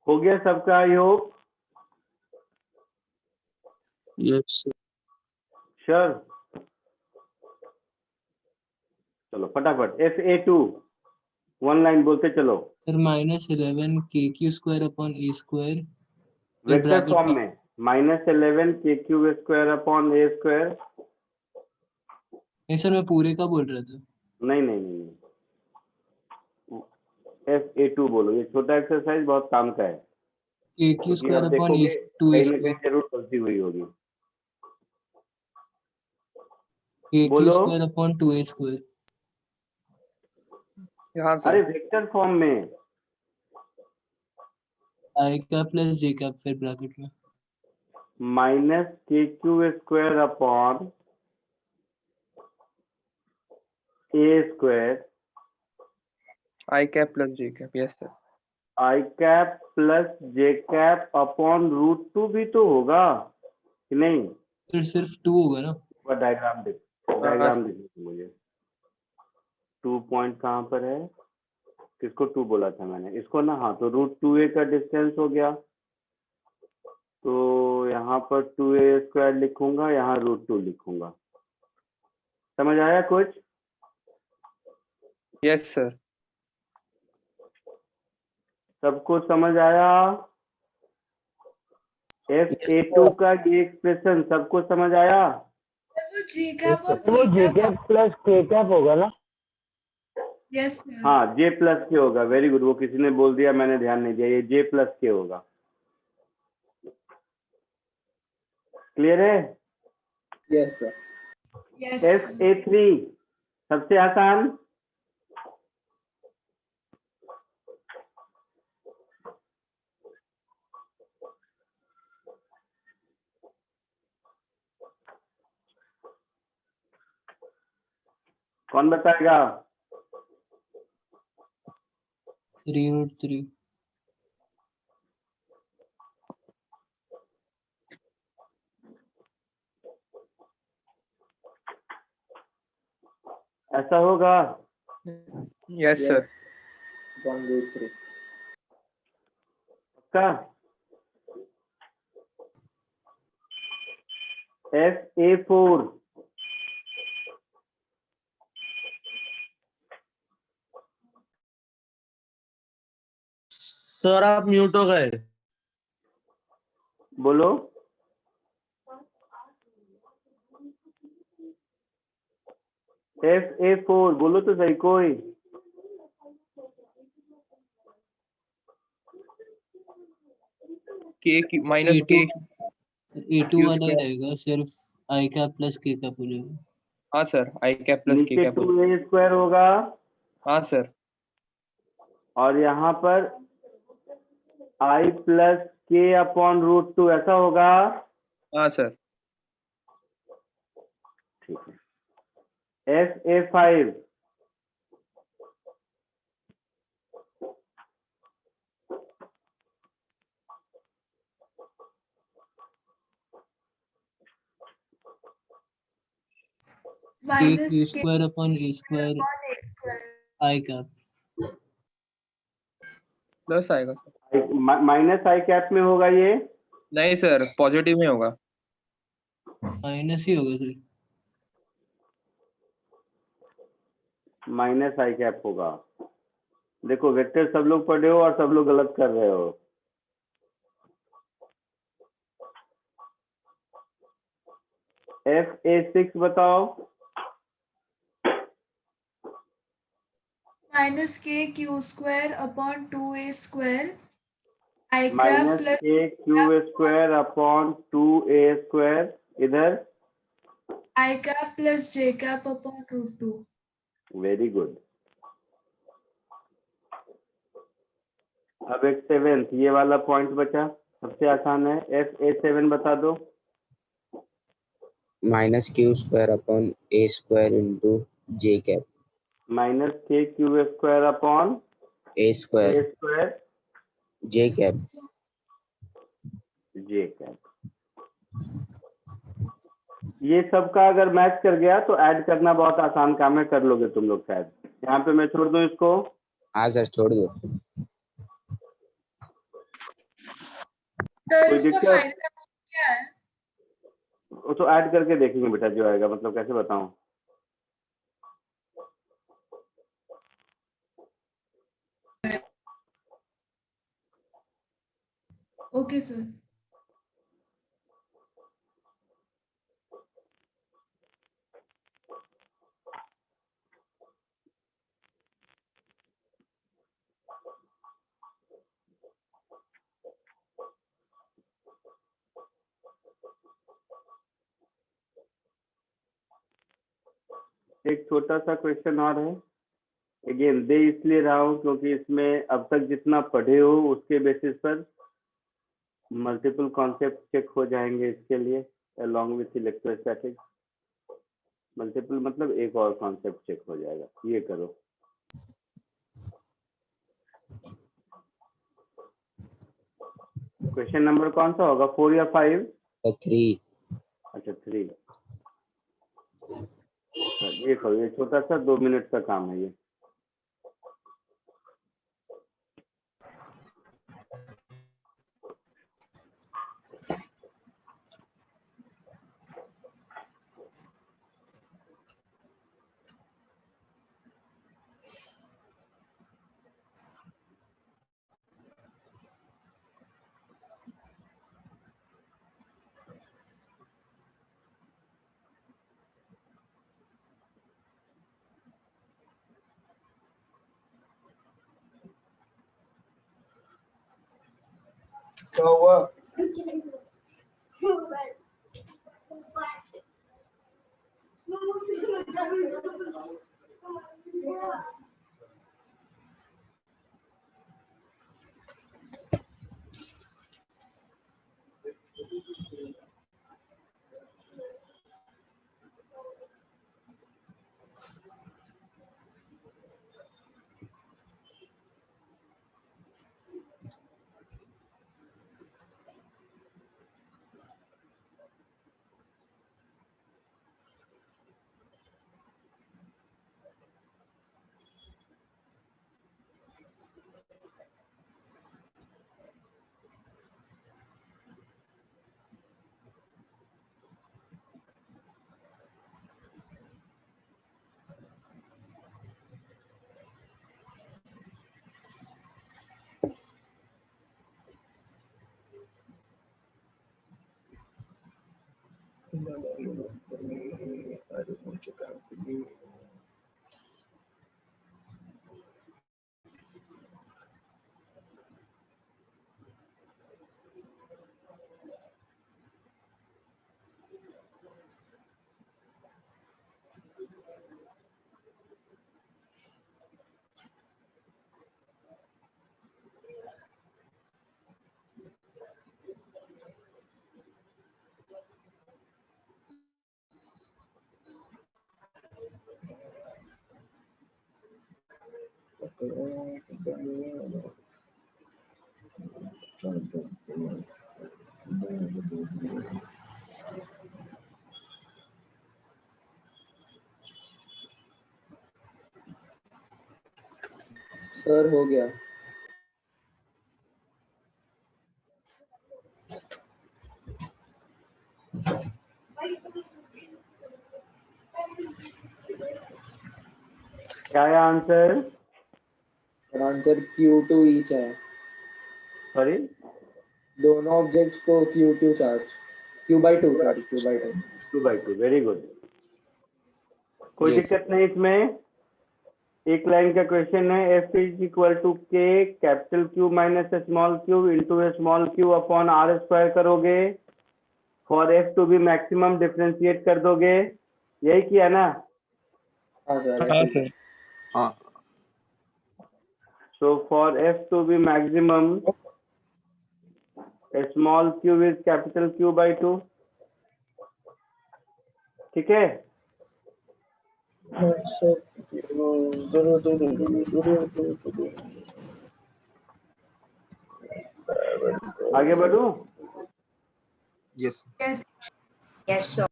हो गया सबका I hope? Yes, sir. Sure? चलो फटाफट FA2 वन लाइन बोलते चलो। Sir -11 KQ square upon A square vector form में -11 KQ square upon A square. नहीं सर, मैं पूरे का बोल रहा था। नहीं नहीं नहीं नहीं, FA2 बोलो, ये छोटा एक्सरसाइज बहुत काम का है, KQ क्योंकि स्क्वायर आप अपॉन देखोगे 2A कहीं ना स्क्वायर कहीं जरूर गलती हुई होगी। KQ बोलो। Square upon 2A square. हाँ अरे सर। वेक्टर फॉर्म में I cap plus J cap फिर ब्रैकेट में -KQ square upon A square I cap plus J cap, yes sir. I cap plus J cap upon √2 भी तो होगा कि नहीं? फिर सिर्फ 2 होगा ना। वह डायग्राम देखिए मुझे 2 पॉइंट कहाँ पर है, किसको 2 बोला था मैंने, इसको ना। हाँ, तो √2a का डिस्टेंस हो गया, तो यहाँ पर 2a स्क्वायर लिखूंगा, यहाँ √2 लिखूंगा। समझ आया कुछ? Yes sir. सबको समझ आया? FA2 का ये एक्सप्रेशन सबको समझ आया? वो J कैप और वो K J cap. Cap plus K cap होगा ना? Yes sir. हाँ, J प्लस के होगा। वेरी गुड, वो किसी ने बोल दिया, मैंने ध्यान नहीं दिया, ये J प्लस के होगा। क्लियर है? Yes, sir. यस FA3 सबसे आसान। कौन बताएगा? 3√3। ऐसा होगा? Yes sir. 1√3. का FA4 सर आप म्यूट हो गए। बोलो। FA4 बोलो तो सही कोई। के माइनस के A2 वाला ही रहेगा, सिर्फ I cap plus K cap हो जाएगा। हाँ सर, आई कैप प्लस के नीचे कैप। 2a स्क्वायर होगा, हाँ सर। और यहाँ पर I प्लस K अपॉन √2 ऐसा होगा। हाँ सर। ठीक है। FA5 minus KQ K square upon A square upon A square. I cap. Plus आएगा सर। माइनस I कैप में होगा ये। नहीं सर, पॉजिटिव में होगा। माइनस ही होगा सर। माइनस I कैप होगा। देखो वेक्टर सब लोग पढ़े हो और सब लोग गलत कर रहे हो। FA6 बताओ। Minus KQ square upon 2A square. I cap minus plus KQ square upon 2a square, इधर I cap plus J cap upon √2। Very good. अब एक 7th ये वाला पॉइंट बचा, सबसे आसान है। FA7 बता दो। -q square upon a square into j cap. Minus KQ square upon a a square square j cap. J cap. ये सबका अगर मैच कर गया तो ऐड करना बहुत आसान काम है, कर लोगे तुम लोग शायद। यहाँ पे मैं छोड़ दूं इसको। हाँ सर छोड़ दो। सर कोई इसका दिक्कत? फाइनल आंसर क्या है? वो तो ऐड करके देखेंगे बेटा जो आएगा, मतलब कैसे बताऊं। Okay sir. एक छोटा सा क्वेश्चन और है, अगेन दे इसलिए रहा हूँ क्योंकि इसमें अब तक जितना पढ़े हो उसके बेसिस पर मल्टीपल कॉन्सेप्ट चेक हो जाएंगे इसके लिए, अलोंग विथ इलेक्ट्रोस्टैटिक्स। मल्टीपल मतलब एक और कॉन्सेप्ट चेक हो जाएगा, ये करो। क्वेश्चन नंबर कौन सा होगा, 4 या 5? 3। अच्छा 3। ये करो, ये छोटा सा 2 मिनट का काम है ये। क्या हुआ? सर हो गया। क्या है आंसर? आंसर Q2 ईच है। सॉरी, दोनों ऑब्जेक्ट्स को Q2 charge, Q/2 sorry Q/2। 2/2, very good. कोई Yes. दिक्कत नहीं इसमें। एक लाइन का क्वेश्चन है, F is equal to K capital Q minus small Q into small Q upon R square करोगे, for F to be maximum differentiate कर दोगे, यही किया ना? हाँ सर हाँ ऐसे ही। सर। हाँ so for F to be maximum small Q is capital Q by 2, ठीक है? आगे बढ़ू? यस। यस। Yes sir.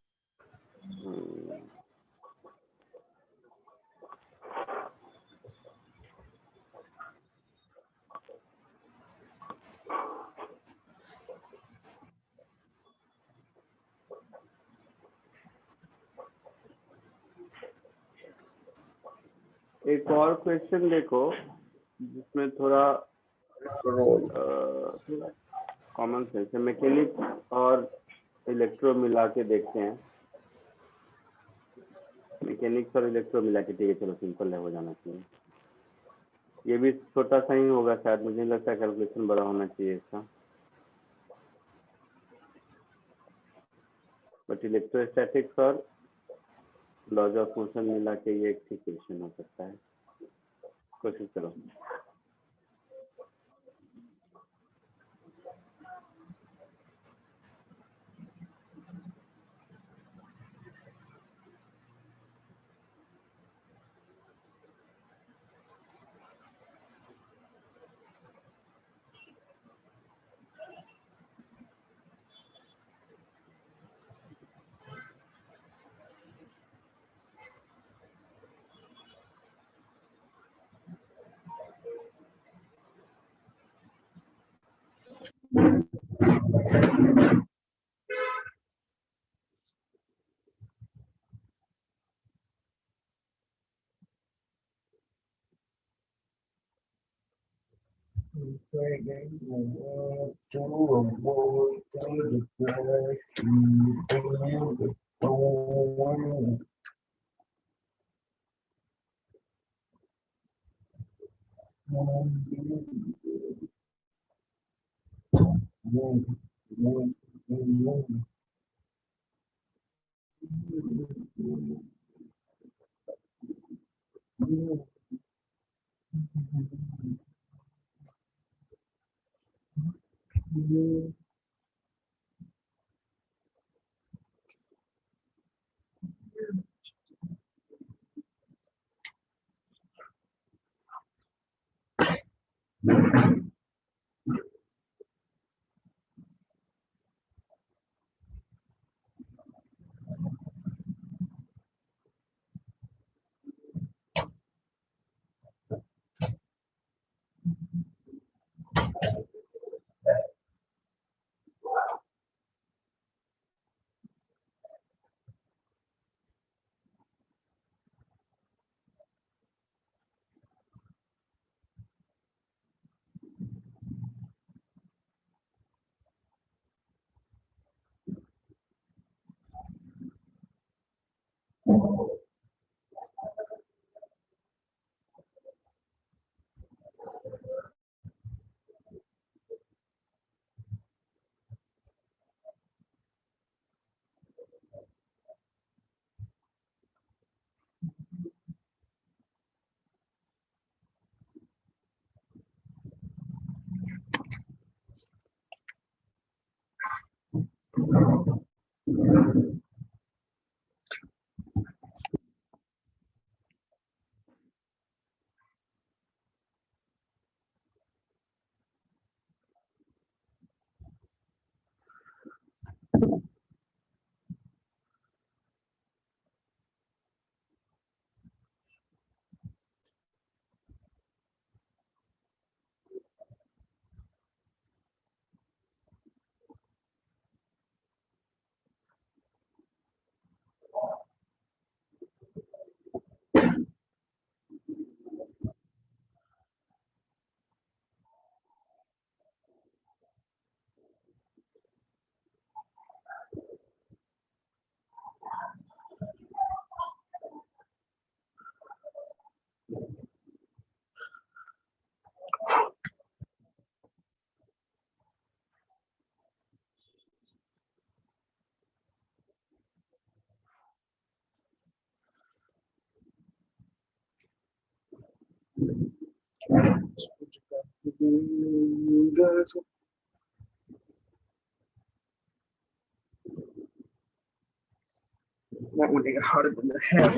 एक और क्वेश्चन देखो जिसमें थोड़ा कॉमन सेंस है, मैकेनिक और इलेक्ट्रो मिला के देखते हैं। मैकेनिक्स और इलेक्ट्रो मिला के, ठीक है चलो सिंपल है, हो जाना चाहिए। ये भी छोटा सा ही होगा शायद, मुझे नहीं लगता कैलकुलेशन बड़ा होना चाहिए इसका, बट इलेक्ट्रोस्टैटिक्स और लॉज ऑफ मोशन मिला के ये एक ठीक क्वेश्चन हो सकता है। कोशिश करो। That would be harder than the head.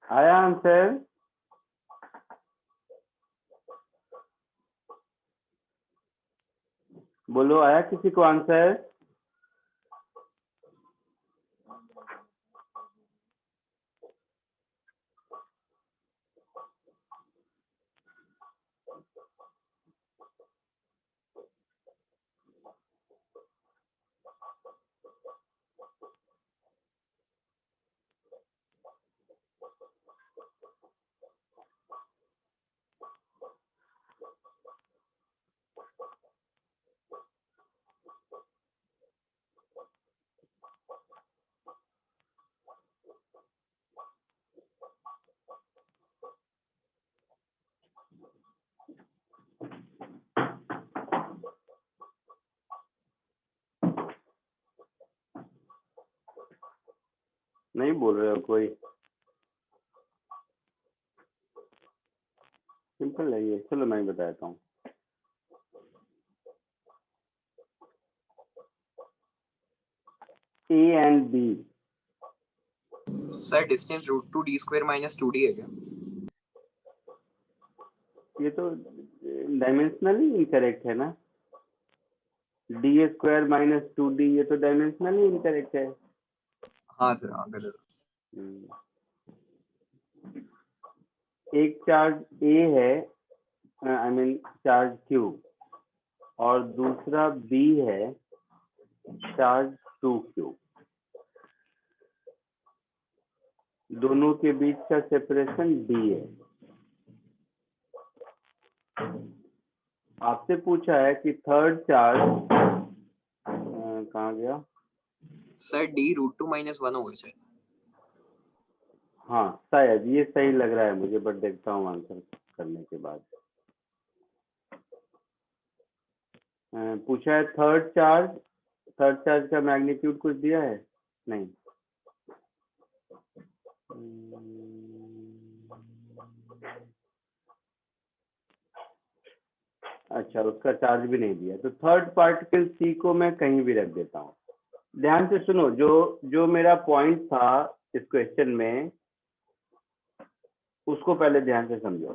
आया आंसर? बोलो, आया किसी को आंसर? नहीं बोल रहे हो कोई? सिंपल है ये, चलो मैं बताता हूँ। A and B, sir distance root two D square minus 2d है क्या? ये तो डायमेंशनली इनकरेक्ट है ना। d² माइनस 2d, ये तो डायमेंशनली इनकरेक्ट है। हाँ सर, हाँ गलत। एक चार्ज A है, आई मीन चार्ज Q, और दूसरा B है चार्ज 2Q। दोनों के बीच का सेपरेशन D है। आपसे पूछा है कि थर्ड चार्ज कहाँ गया? Sir D root two minus 1 होगा सर। हाँ शायद ये सही लग रहा है मुझे, बट देखता हूँ आंसर करने के बाद। पूछा है थर्ड चार्ज का मैग्नीट्यूड कुछ दिया है? नहीं। अच्छा, उसका चार्ज भी नहीं दिया, तो थर्ड पार्टिकल सी को मैं कहीं भी रख देता हूँ। ध्यान से सुनो, जो मेरा पॉइंट था इस क्वेश्चन में, उसको पहले ध्यान से समझो।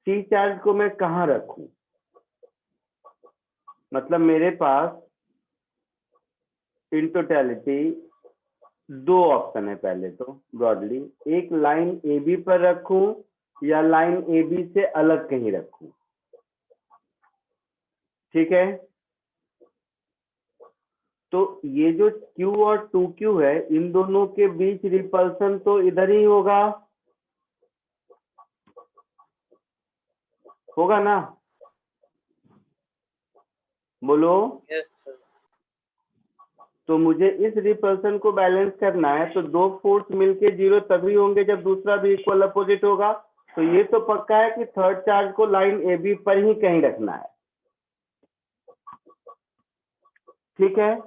सी चार्ज को मैं कहाँ रखूं? मतलब मेरे पास इन टोटलिटी दो ऑप्शन है। पहले तो ब्रॉडली, एक लाइन ए बी पर रखूं या लाइन ए बी से अलग कहीं रखूं। ठीक है, तो ये जो Q और 2Q है, इन दोनों के बीच रिपल्सन तो इधर ही होगा ना? बोलो। Yes sir. तो मुझे इस रिपल्सन को बैलेंस करना है, तो दो फोर्स मिलके जीरो तभी होंगे जब दूसरा भी इक्वल अपोजिट होगा। तो ये तो पक्का है कि थर्ड चार्ज को लाइन ए बी पर ही कहीं रखना है। ठीक है,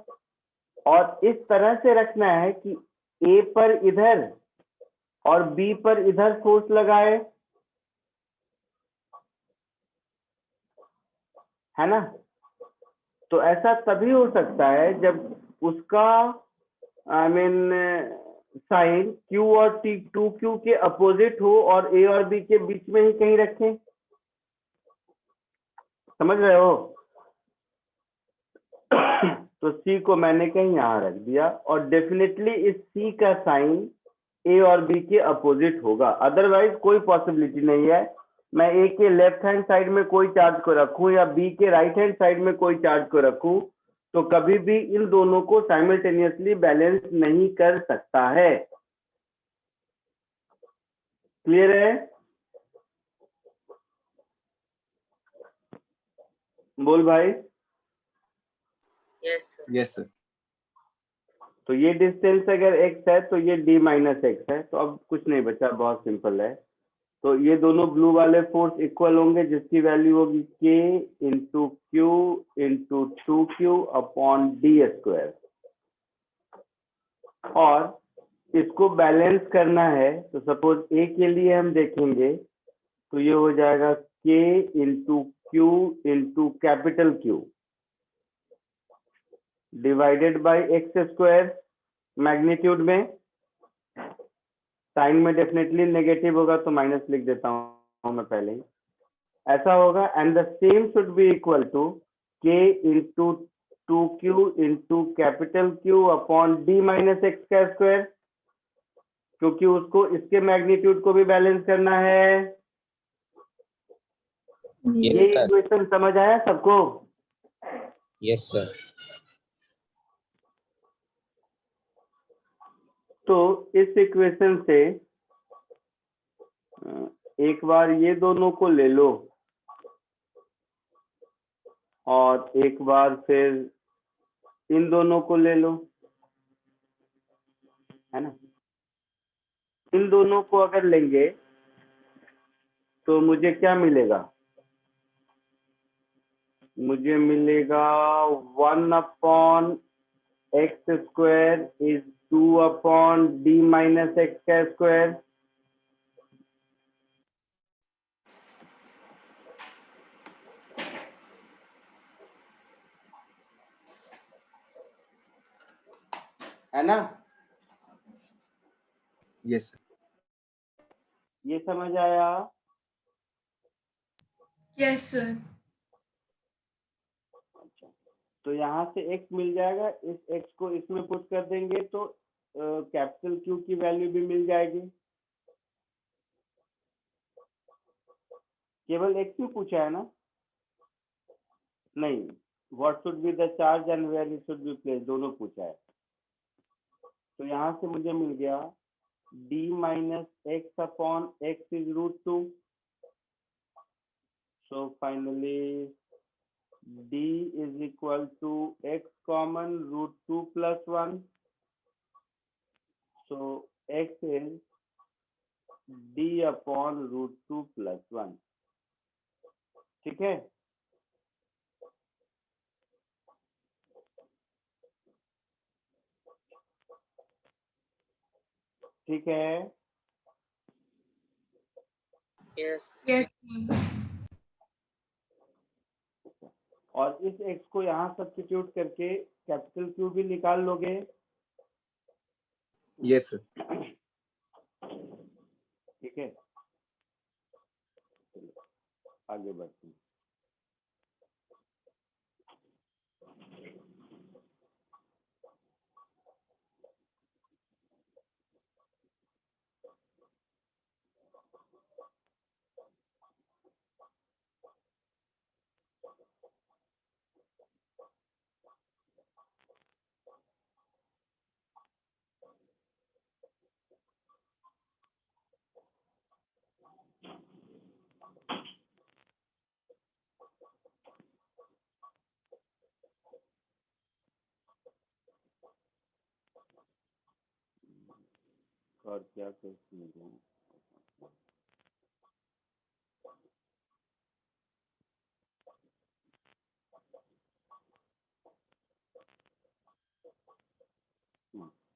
और इस तरह से रखना है कि ए पर इधर और बी पर इधर फोर्स लगाए, है ना? तो ऐसा तभी हो सकता है जब उसका आई मीन साइन Q और T 2Q के अपोजिट हो और A और B के बीच में ही कहीं रखें। समझ रहे हो? तो C को मैंने कहीं यहाँ रख दिया, और डेफिनेटली इस C का साइन A और B के अपोजिट होगा, अदरवाइज कोई पॉसिबिलिटी नहीं है। मैं A के लेफ्ट हैंड साइड में कोई चार्ज को रखूं या B के राइट हैंड साइड में कोई चार्ज को रखूं, तो कभी भी इन दोनों को साइमल्टेनियसली बैलेंस नहीं कर सकता है। क्लियर है? बोल भाई। Yes sir. Yes sir. तो ये डिस्टेंस अगर x है तो ये d माइनस एक्स है। तो अब कुछ नहीं बचा, बहुत सिंपल है। तो ये दोनों ब्लू वाले फोर्स इक्वल होंगे, जिसकी वैल्यू होगी k into Q into 2Q upon d²। और इसको बैलेंस करना है, तो सपोज a के लिए हम देखेंगे तो ये हो जाएगा k into Q into capital Q divided by x² magnitude में, साइन में डेफिनेटली नेगेटिव होगा तो माइनस लिख देता हूँ मैं पहले ही। ऐसा होगा and the same should be equal to k into 2q into capital Q upon d minus X का स्क्वायर, क्योंकि उसको इसके मैग्नीट्यूड को भी बैलेंस करना है। ये Yes, sir. इक्वेशन समझ आया सबको? Yes, sir. तो इस इक्वेशन से एक बार ये दोनों को ले लो और एक बार फिर इन दोनों को ले लो, है ना। इन दोनों को अगर लेंगे तो मुझे क्या मिलेगा? मुझे मिलेगा 1 upon x square is 2 upon d minus X का स्क्वायर। है ना? Yes, sir. ये समझ आया? Yes sir. तो यहाँ से x मिल जाएगा, इस x को इसमें पुट कर देंगे तो कैपिटल Q की वैल्यू भी मिल जाएगी। केवल x क्यों पूछा है ना? नहीं, what should be the charge and where it should be place, दोनों पूछा है। तो यहाँ से मुझे मिल गया d minus x upon x is √2। So finally d is equal to x common √2 plus 1. So x is d upon √2 plus 1. ठीक है? ठीक है? यस यस और इस x को यहाँ सब्स्टिट्यूट करके कैपिटल Q भी निकाल लोगे? Yes, sir. ठीक है, चलो आगे बढ़ते हैं। और क्या क्वेश्चन है?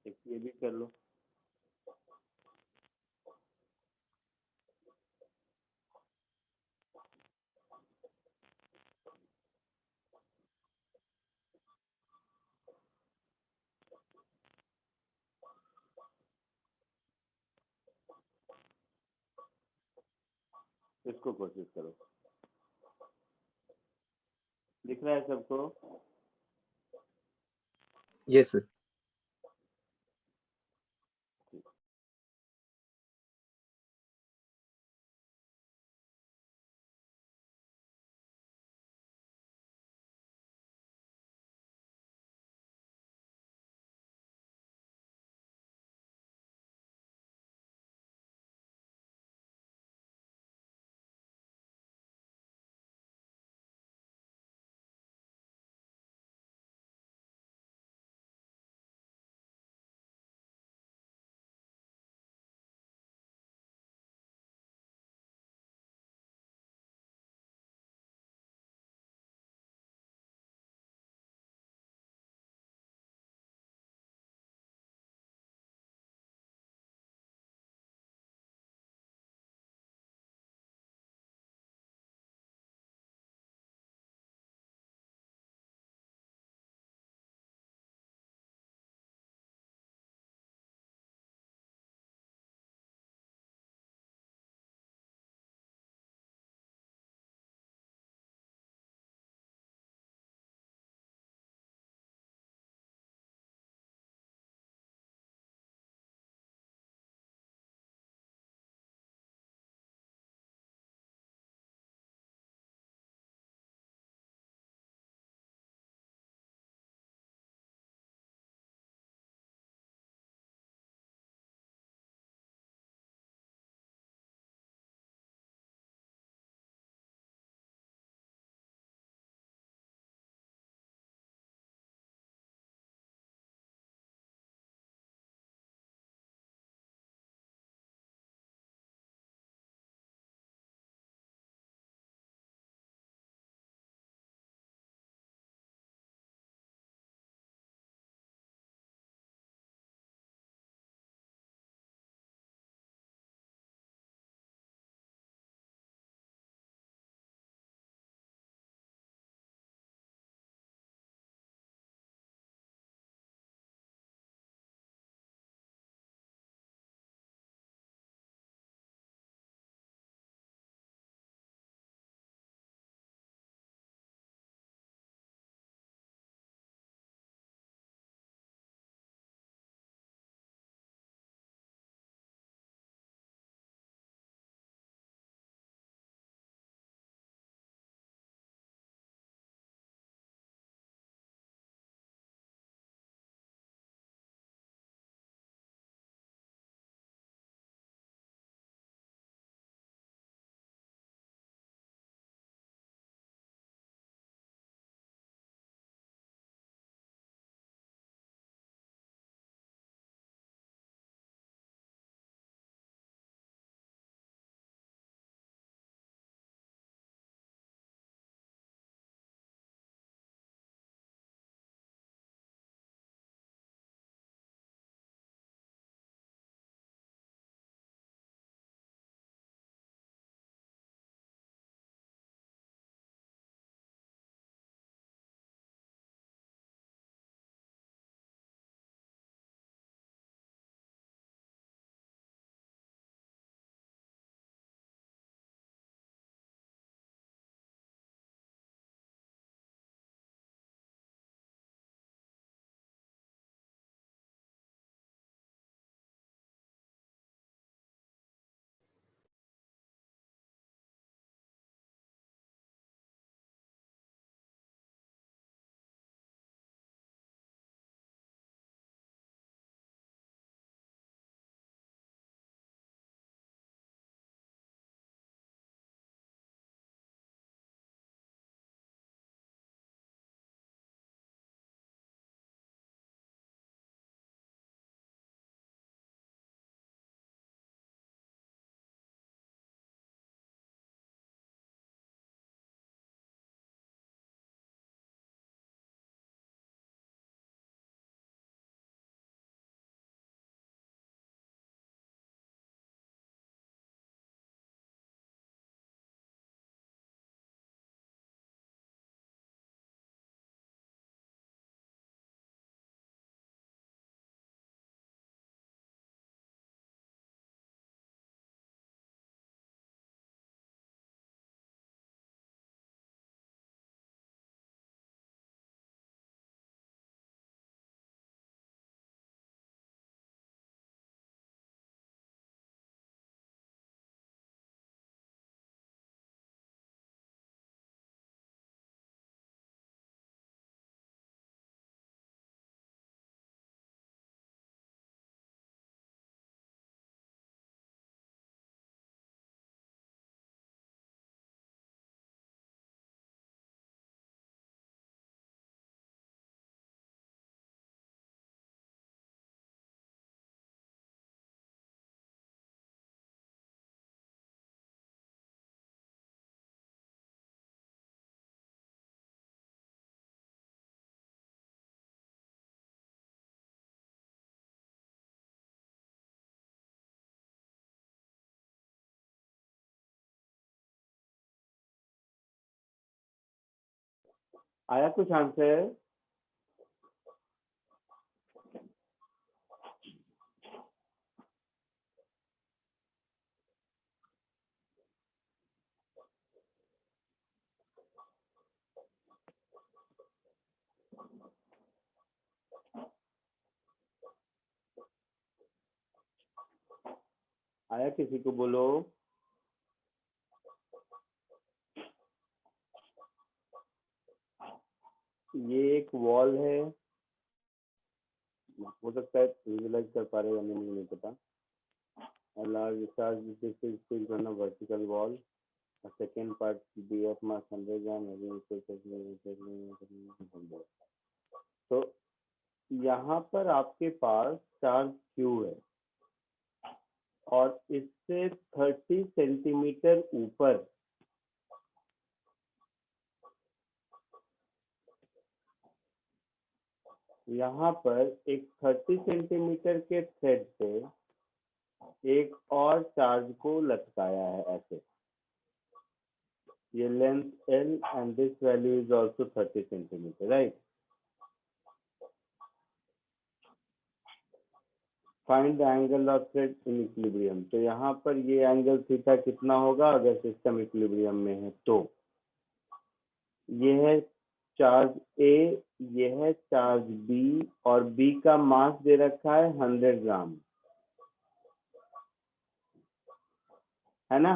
एक ये भी कर लो। इसको कोशिश करो। दिख रहा है सबको? Yes, sir. आया कुछ आंसर? आया किसी को बोलो? ये एक वॉल है, हो सकता है विजुलाइज कर पा रहे हो, मुझे नहीं पता। large charge this is fixed on a vertical wall. A second part BF mass 100 gram तो यहाँ पर आपके पास चार्ज Q है और इससे 30 सेंटीमीटर ऊपर यहाँ पर एक 30 सेंटीमीटर के थ्रेड पे एक और चार्ज को लटकाया है ऐसे। ये length L and this value is also 30 centimetre, right? Find the angle of thread in equilibrium. तो यहाँ पर ये एंगल थीटा कितना होगा अगर सिस्टम इक्विलिब्रियम में है? तो ये है चार्ज A, ये है चार्ज B और B का मास दे रखा है 100 ग्राम, है ना?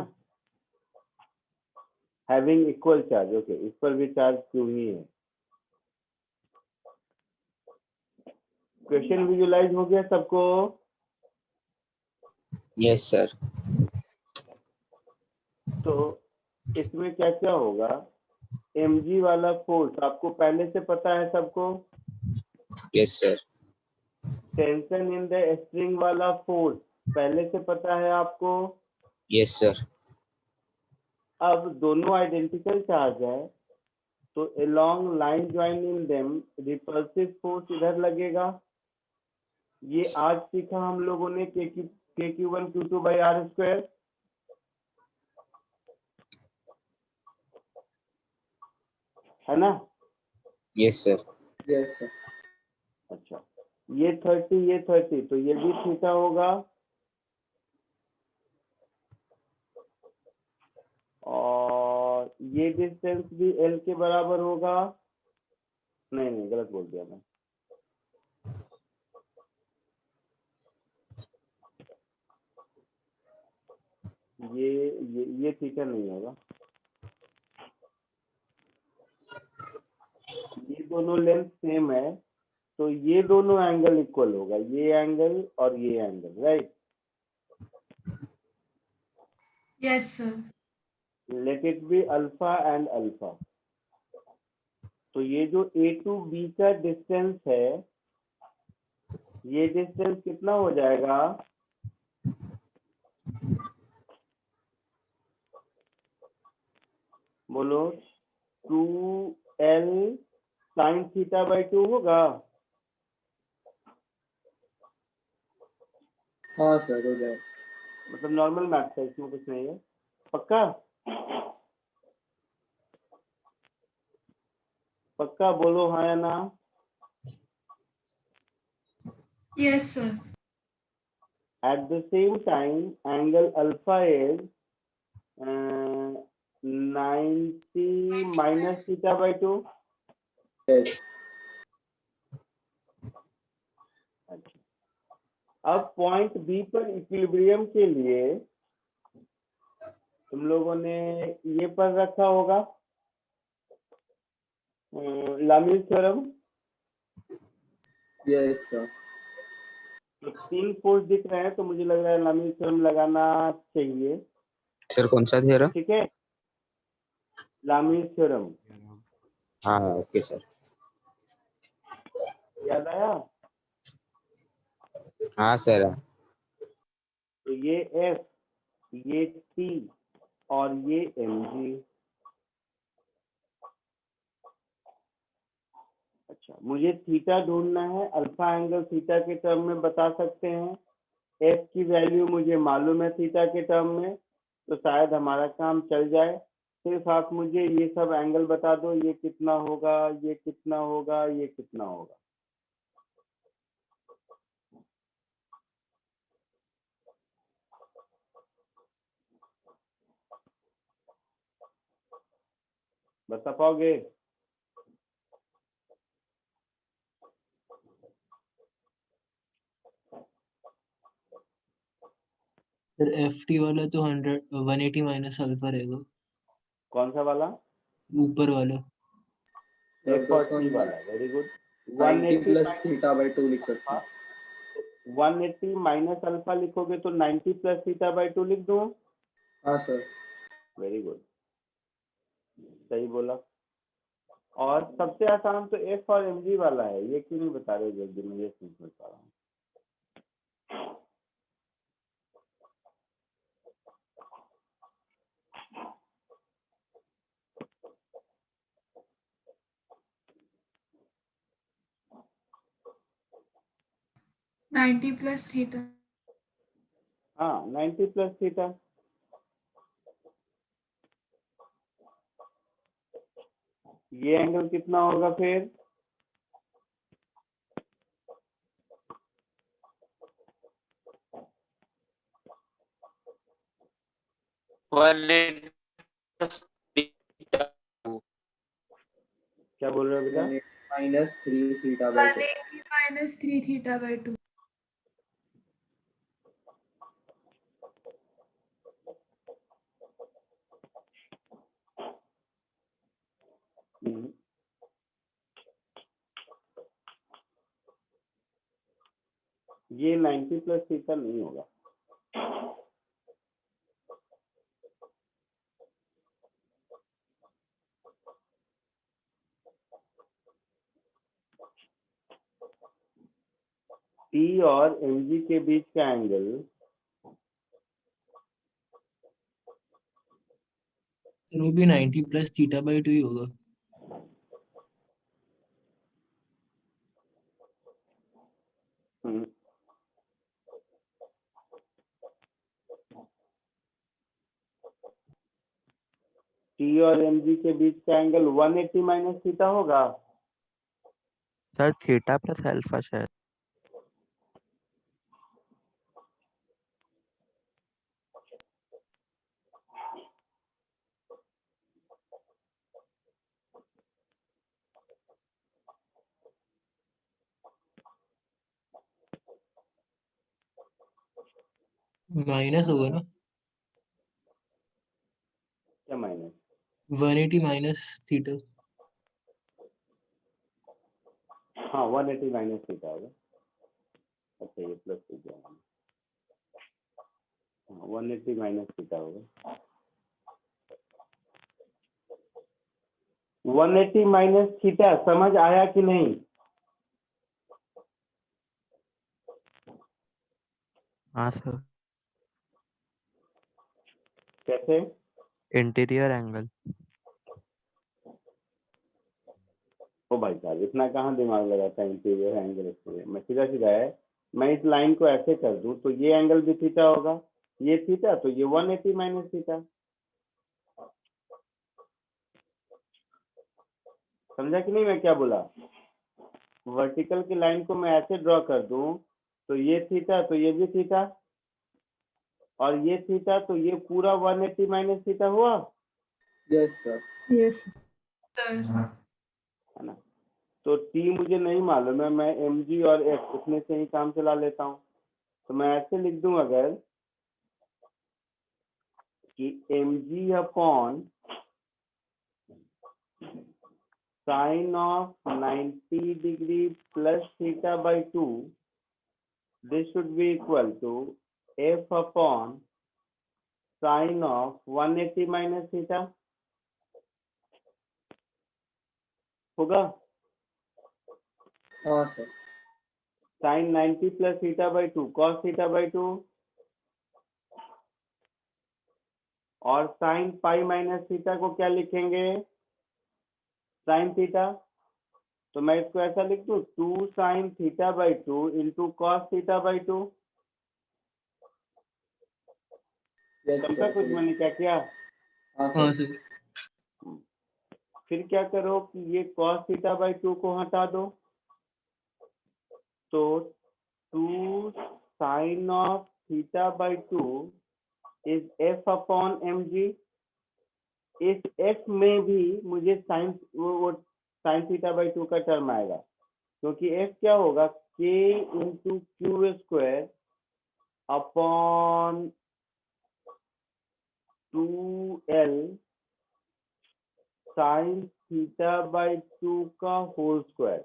हैविंग इक्वल चार्ज, ओके, इस पर भी चार्ज क्यों ही है। क्वेश्चन विजुलाइज हो गया सबको? Yes sir. तो इसमें क्या क्या होगा? mg वाला फोर्स आपको पहले से पता है सबको? Yes sir. Tension in the string वाला फोर्स पहले से पता है आपको? Yes sir. अब दोनों आइडेंटिकल चार्ज है तो along line join in them repulsive force इधर लगेगा। ये आज सीखा हम लोगों ने KQ1 Q2 by R square. है ना? Yes sir. Yes sir. अच्छा, ये 30 तो ये भी थीटा होगा और ये डिस्टेंस भी L के बराबर होगा। नहीं गलत बोल दिया मैं। ये थीटा नहीं होगा। ये दोनों लेंथ सेम है तो ये दोनों एंगल इक्वल होगा, ये एंगल और ये angle, right? Yes sir. Let it be alpha and alpha. तो ये जो A to B का डिस्टेंस है, ये डिस्टेंस कितना हो जाएगा? बोलो 2L sin थीटा बाई 2 होगा। हाँ सर, हो जाए। मतलब नॉर्मल मैथ है, इसमें कुछ नहीं है। पक्का? पक्का बोलो हाँ या ना। Yes sir. At the same time, angle alpha is 90 minus theta by 2. Yes. अब पॉइंट बी पर इक्विलिब्रियम के लिए तुम लोगों ने ये पर रखा होगा लामीज थ्योरम। Yes sir. तो 3 फोर्स दिख रहे हैं तो मुझे लग रहा है लामीज थ्योरम लगाना चाहिए। सर कौन सा थ्योरम? ठीक है, लामीज थ्योरम। हाँ ओके सर। याद आया? हाँ सर। तो ये F, ये T और ये mg। अच्छा, मुझे थीटा ढूंढना है। अल्फा एंगल थीटा के टर्म में बता सकते हैं। F की वैल्यू मुझे मालूम है थीटा के टर्म में, तो शायद हमारा काम चल जाए। सिर्फ आप मुझे ये सब एंगल बता दो, ये कितना होगा, ये कितना होगा, ये कितना होगा। बता पाओगे? सर FT वाला तो 180 माइनस अल्फा रहेगा, कौन सा वाला? ऊपर वाला। F और T वाला, very good. 90 180 plus theta by 2 लिख सकते हैं। 180 माइनस अल्फा लिखोगे तो 90 प्लस थीटा बाई 2 लिख दूं? हाँ सर। वेरी गुड, सही बोला। और सबसे आसान तो F और mg वाला है, ये क्यों नहीं बता रहे जल्दी? मैं ये समझ पा रहा हूँ। Ninety plus theta. हाँ, 90 प्लस थीटा। ये एंगल कितना होगा फिर? क्या बोल रहे हो बेटा? Minus 3 theta by 2। 180 minus 3 theta by 2। ये 90 प्लस थीटा नहीं होगा। T और mg के बीच का एंगल सर वो भी 90 प्लस थीटा बाई 2 ही होगा। T और mg के बीच का एंगल 180 माइनस थीटा होगा। सर थीटा प्लस अल्फा शायद। माइनस होगा ना? क्या माइनस? 180 minus theta. हाँ, 180 माइनस थीटा होगा। अच्छा, ये प्लस थीटा है। 180 माइनस थीटा होगा। 180 माइनस थीटा समझ आया कि नहीं? हाँ सर। कैसे? Interior angle. ओ भाई साहब, इतना कहाँ दिमाग लगाता है इंटीरियर एंगल पे? मैं सीधा सीधा है, मैं इस लाइन को ऐसे कर दूं तो ये एंगल भी थीटा होगा, ये थीटा तो ये 180 माइनस थीटा। समझा कि नहीं मैं क्या बोला? वर्टिकल की लाइन को मैं ऐसे ड्रॉ कर दूं तो ये थीटा तो ये भी थीटा, और ये थीटा तो ये पूरा 180 माइनस थीटा हुआ। Yes sir. यस सर है ना? तो T मुझे नहीं मालूम है, मैं mg और f इसमें से ही काम चला लेता हूँ। तो मैं ऐसे लिख दूं अगर कि mg upon sine of 90 degree plus theta by 2, this should be equal to f upon sine of 180 minus theta होगा। हाँ sir. Sine 90 plus theta by 2 cos theta by 2, और साइन पाई माइनस थीटा को क्या लिखेंगे? Sine theta. तो मैं इसको ऐसा लिख दूं 2 sine theta by 2 into cos theta by 2। Yes समझा सर। कुछ मैंने क्या किया? हाँ हाँ सर। सर। फिर क्या करो कि ये cos थीटा बाई 2 को हटा दो, तो 2 sine of theta by 2 is f upon mg। इस f में भी मुझे साइन वो साइन थीटा बाई 2 का टर्म आएगा, क्योंकि f क्या होगा k into Q square upon 2l sign theta by 2 का होल स्क्वायर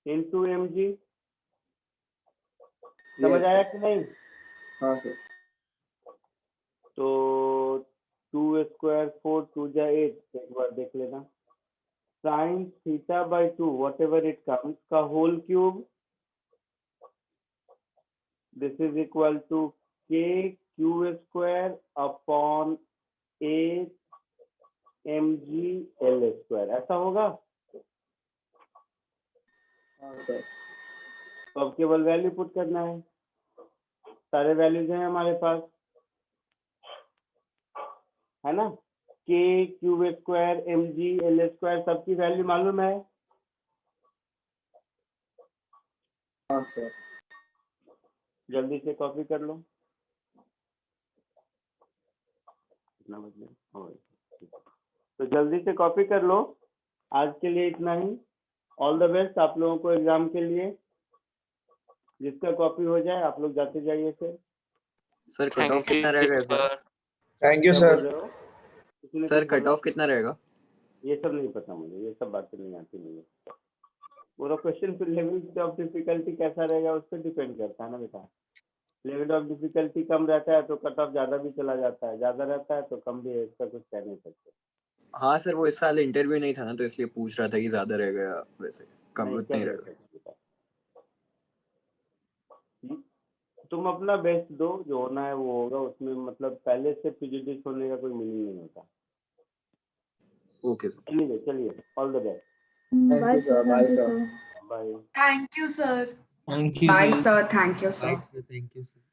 इंटू mg। समझ आया कि नहीं? हाँ सर। तो 2 स्क्वायर 4 2 जा 8, एक बार देख लेना। Sine theta by 2 whatever it comes का whole cube, this is equal to k Q square upon 8 mg l square, ऐसा होगा। हाँ सर। तो अब केवल वैल्यू पुट करना है, सारे वैल्यूज हैं हमारे पास, है ना। k cube square mg l square सबकी वैल्यू मालूम है। हाँ सर। जल्दी से कॉपी कर लो। कितना बज गया? तो जल्दी से कॉपी कर लो। आज के लिए इतना ही। ऑल द बेस्ट आप लोगों को एग्जाम के लिए। जिसका कॉपी हो जाए आप लोग जाते जाइए फिर। सर कट ऑफ थैंक कितना यू रहेगा सर? सर। थैंक यू क्या सर। बोल रहे हो? किसने सर कुछ कट बोला? ऑफ कितना रहेगा? ये सब नहीं पता मुझे, ये सब बातें नहीं आती मुझे। पूरा क्वेश्चन फिर लेवल ऑफ डिफिकल्टी कैसा रहेगा उस पर डिपेंड करता है ना बेटा। लेवल ऑफ डिफिकल्टी कम रहता है तो कट ऑफ ज्यादा भी चला जाता है, ज्यादा रहता है तो कम भी है, इसका कुछ कह नहीं सकते। हाँ सर, वो इस साल इंटरव्यू नहीं था ना, तो इसलिए पूछ रहा था कि ज्यादा रहेगा या वैसे कम नहीं, उतना ही कम रहेगा। रहता है। तुम अपना बेस्ट दो, जो होना है वो होगा। उसमें मतलब पहले से प्रिजुडिस होने का कोई मीनिंग नहीं होता। Okay sir. चलिए चलिए, all the best. Thank you sir. Bye sir. Bye. Thank you sir. Thank you Bye, sir. sir. Thank you, sir. Thank you sir.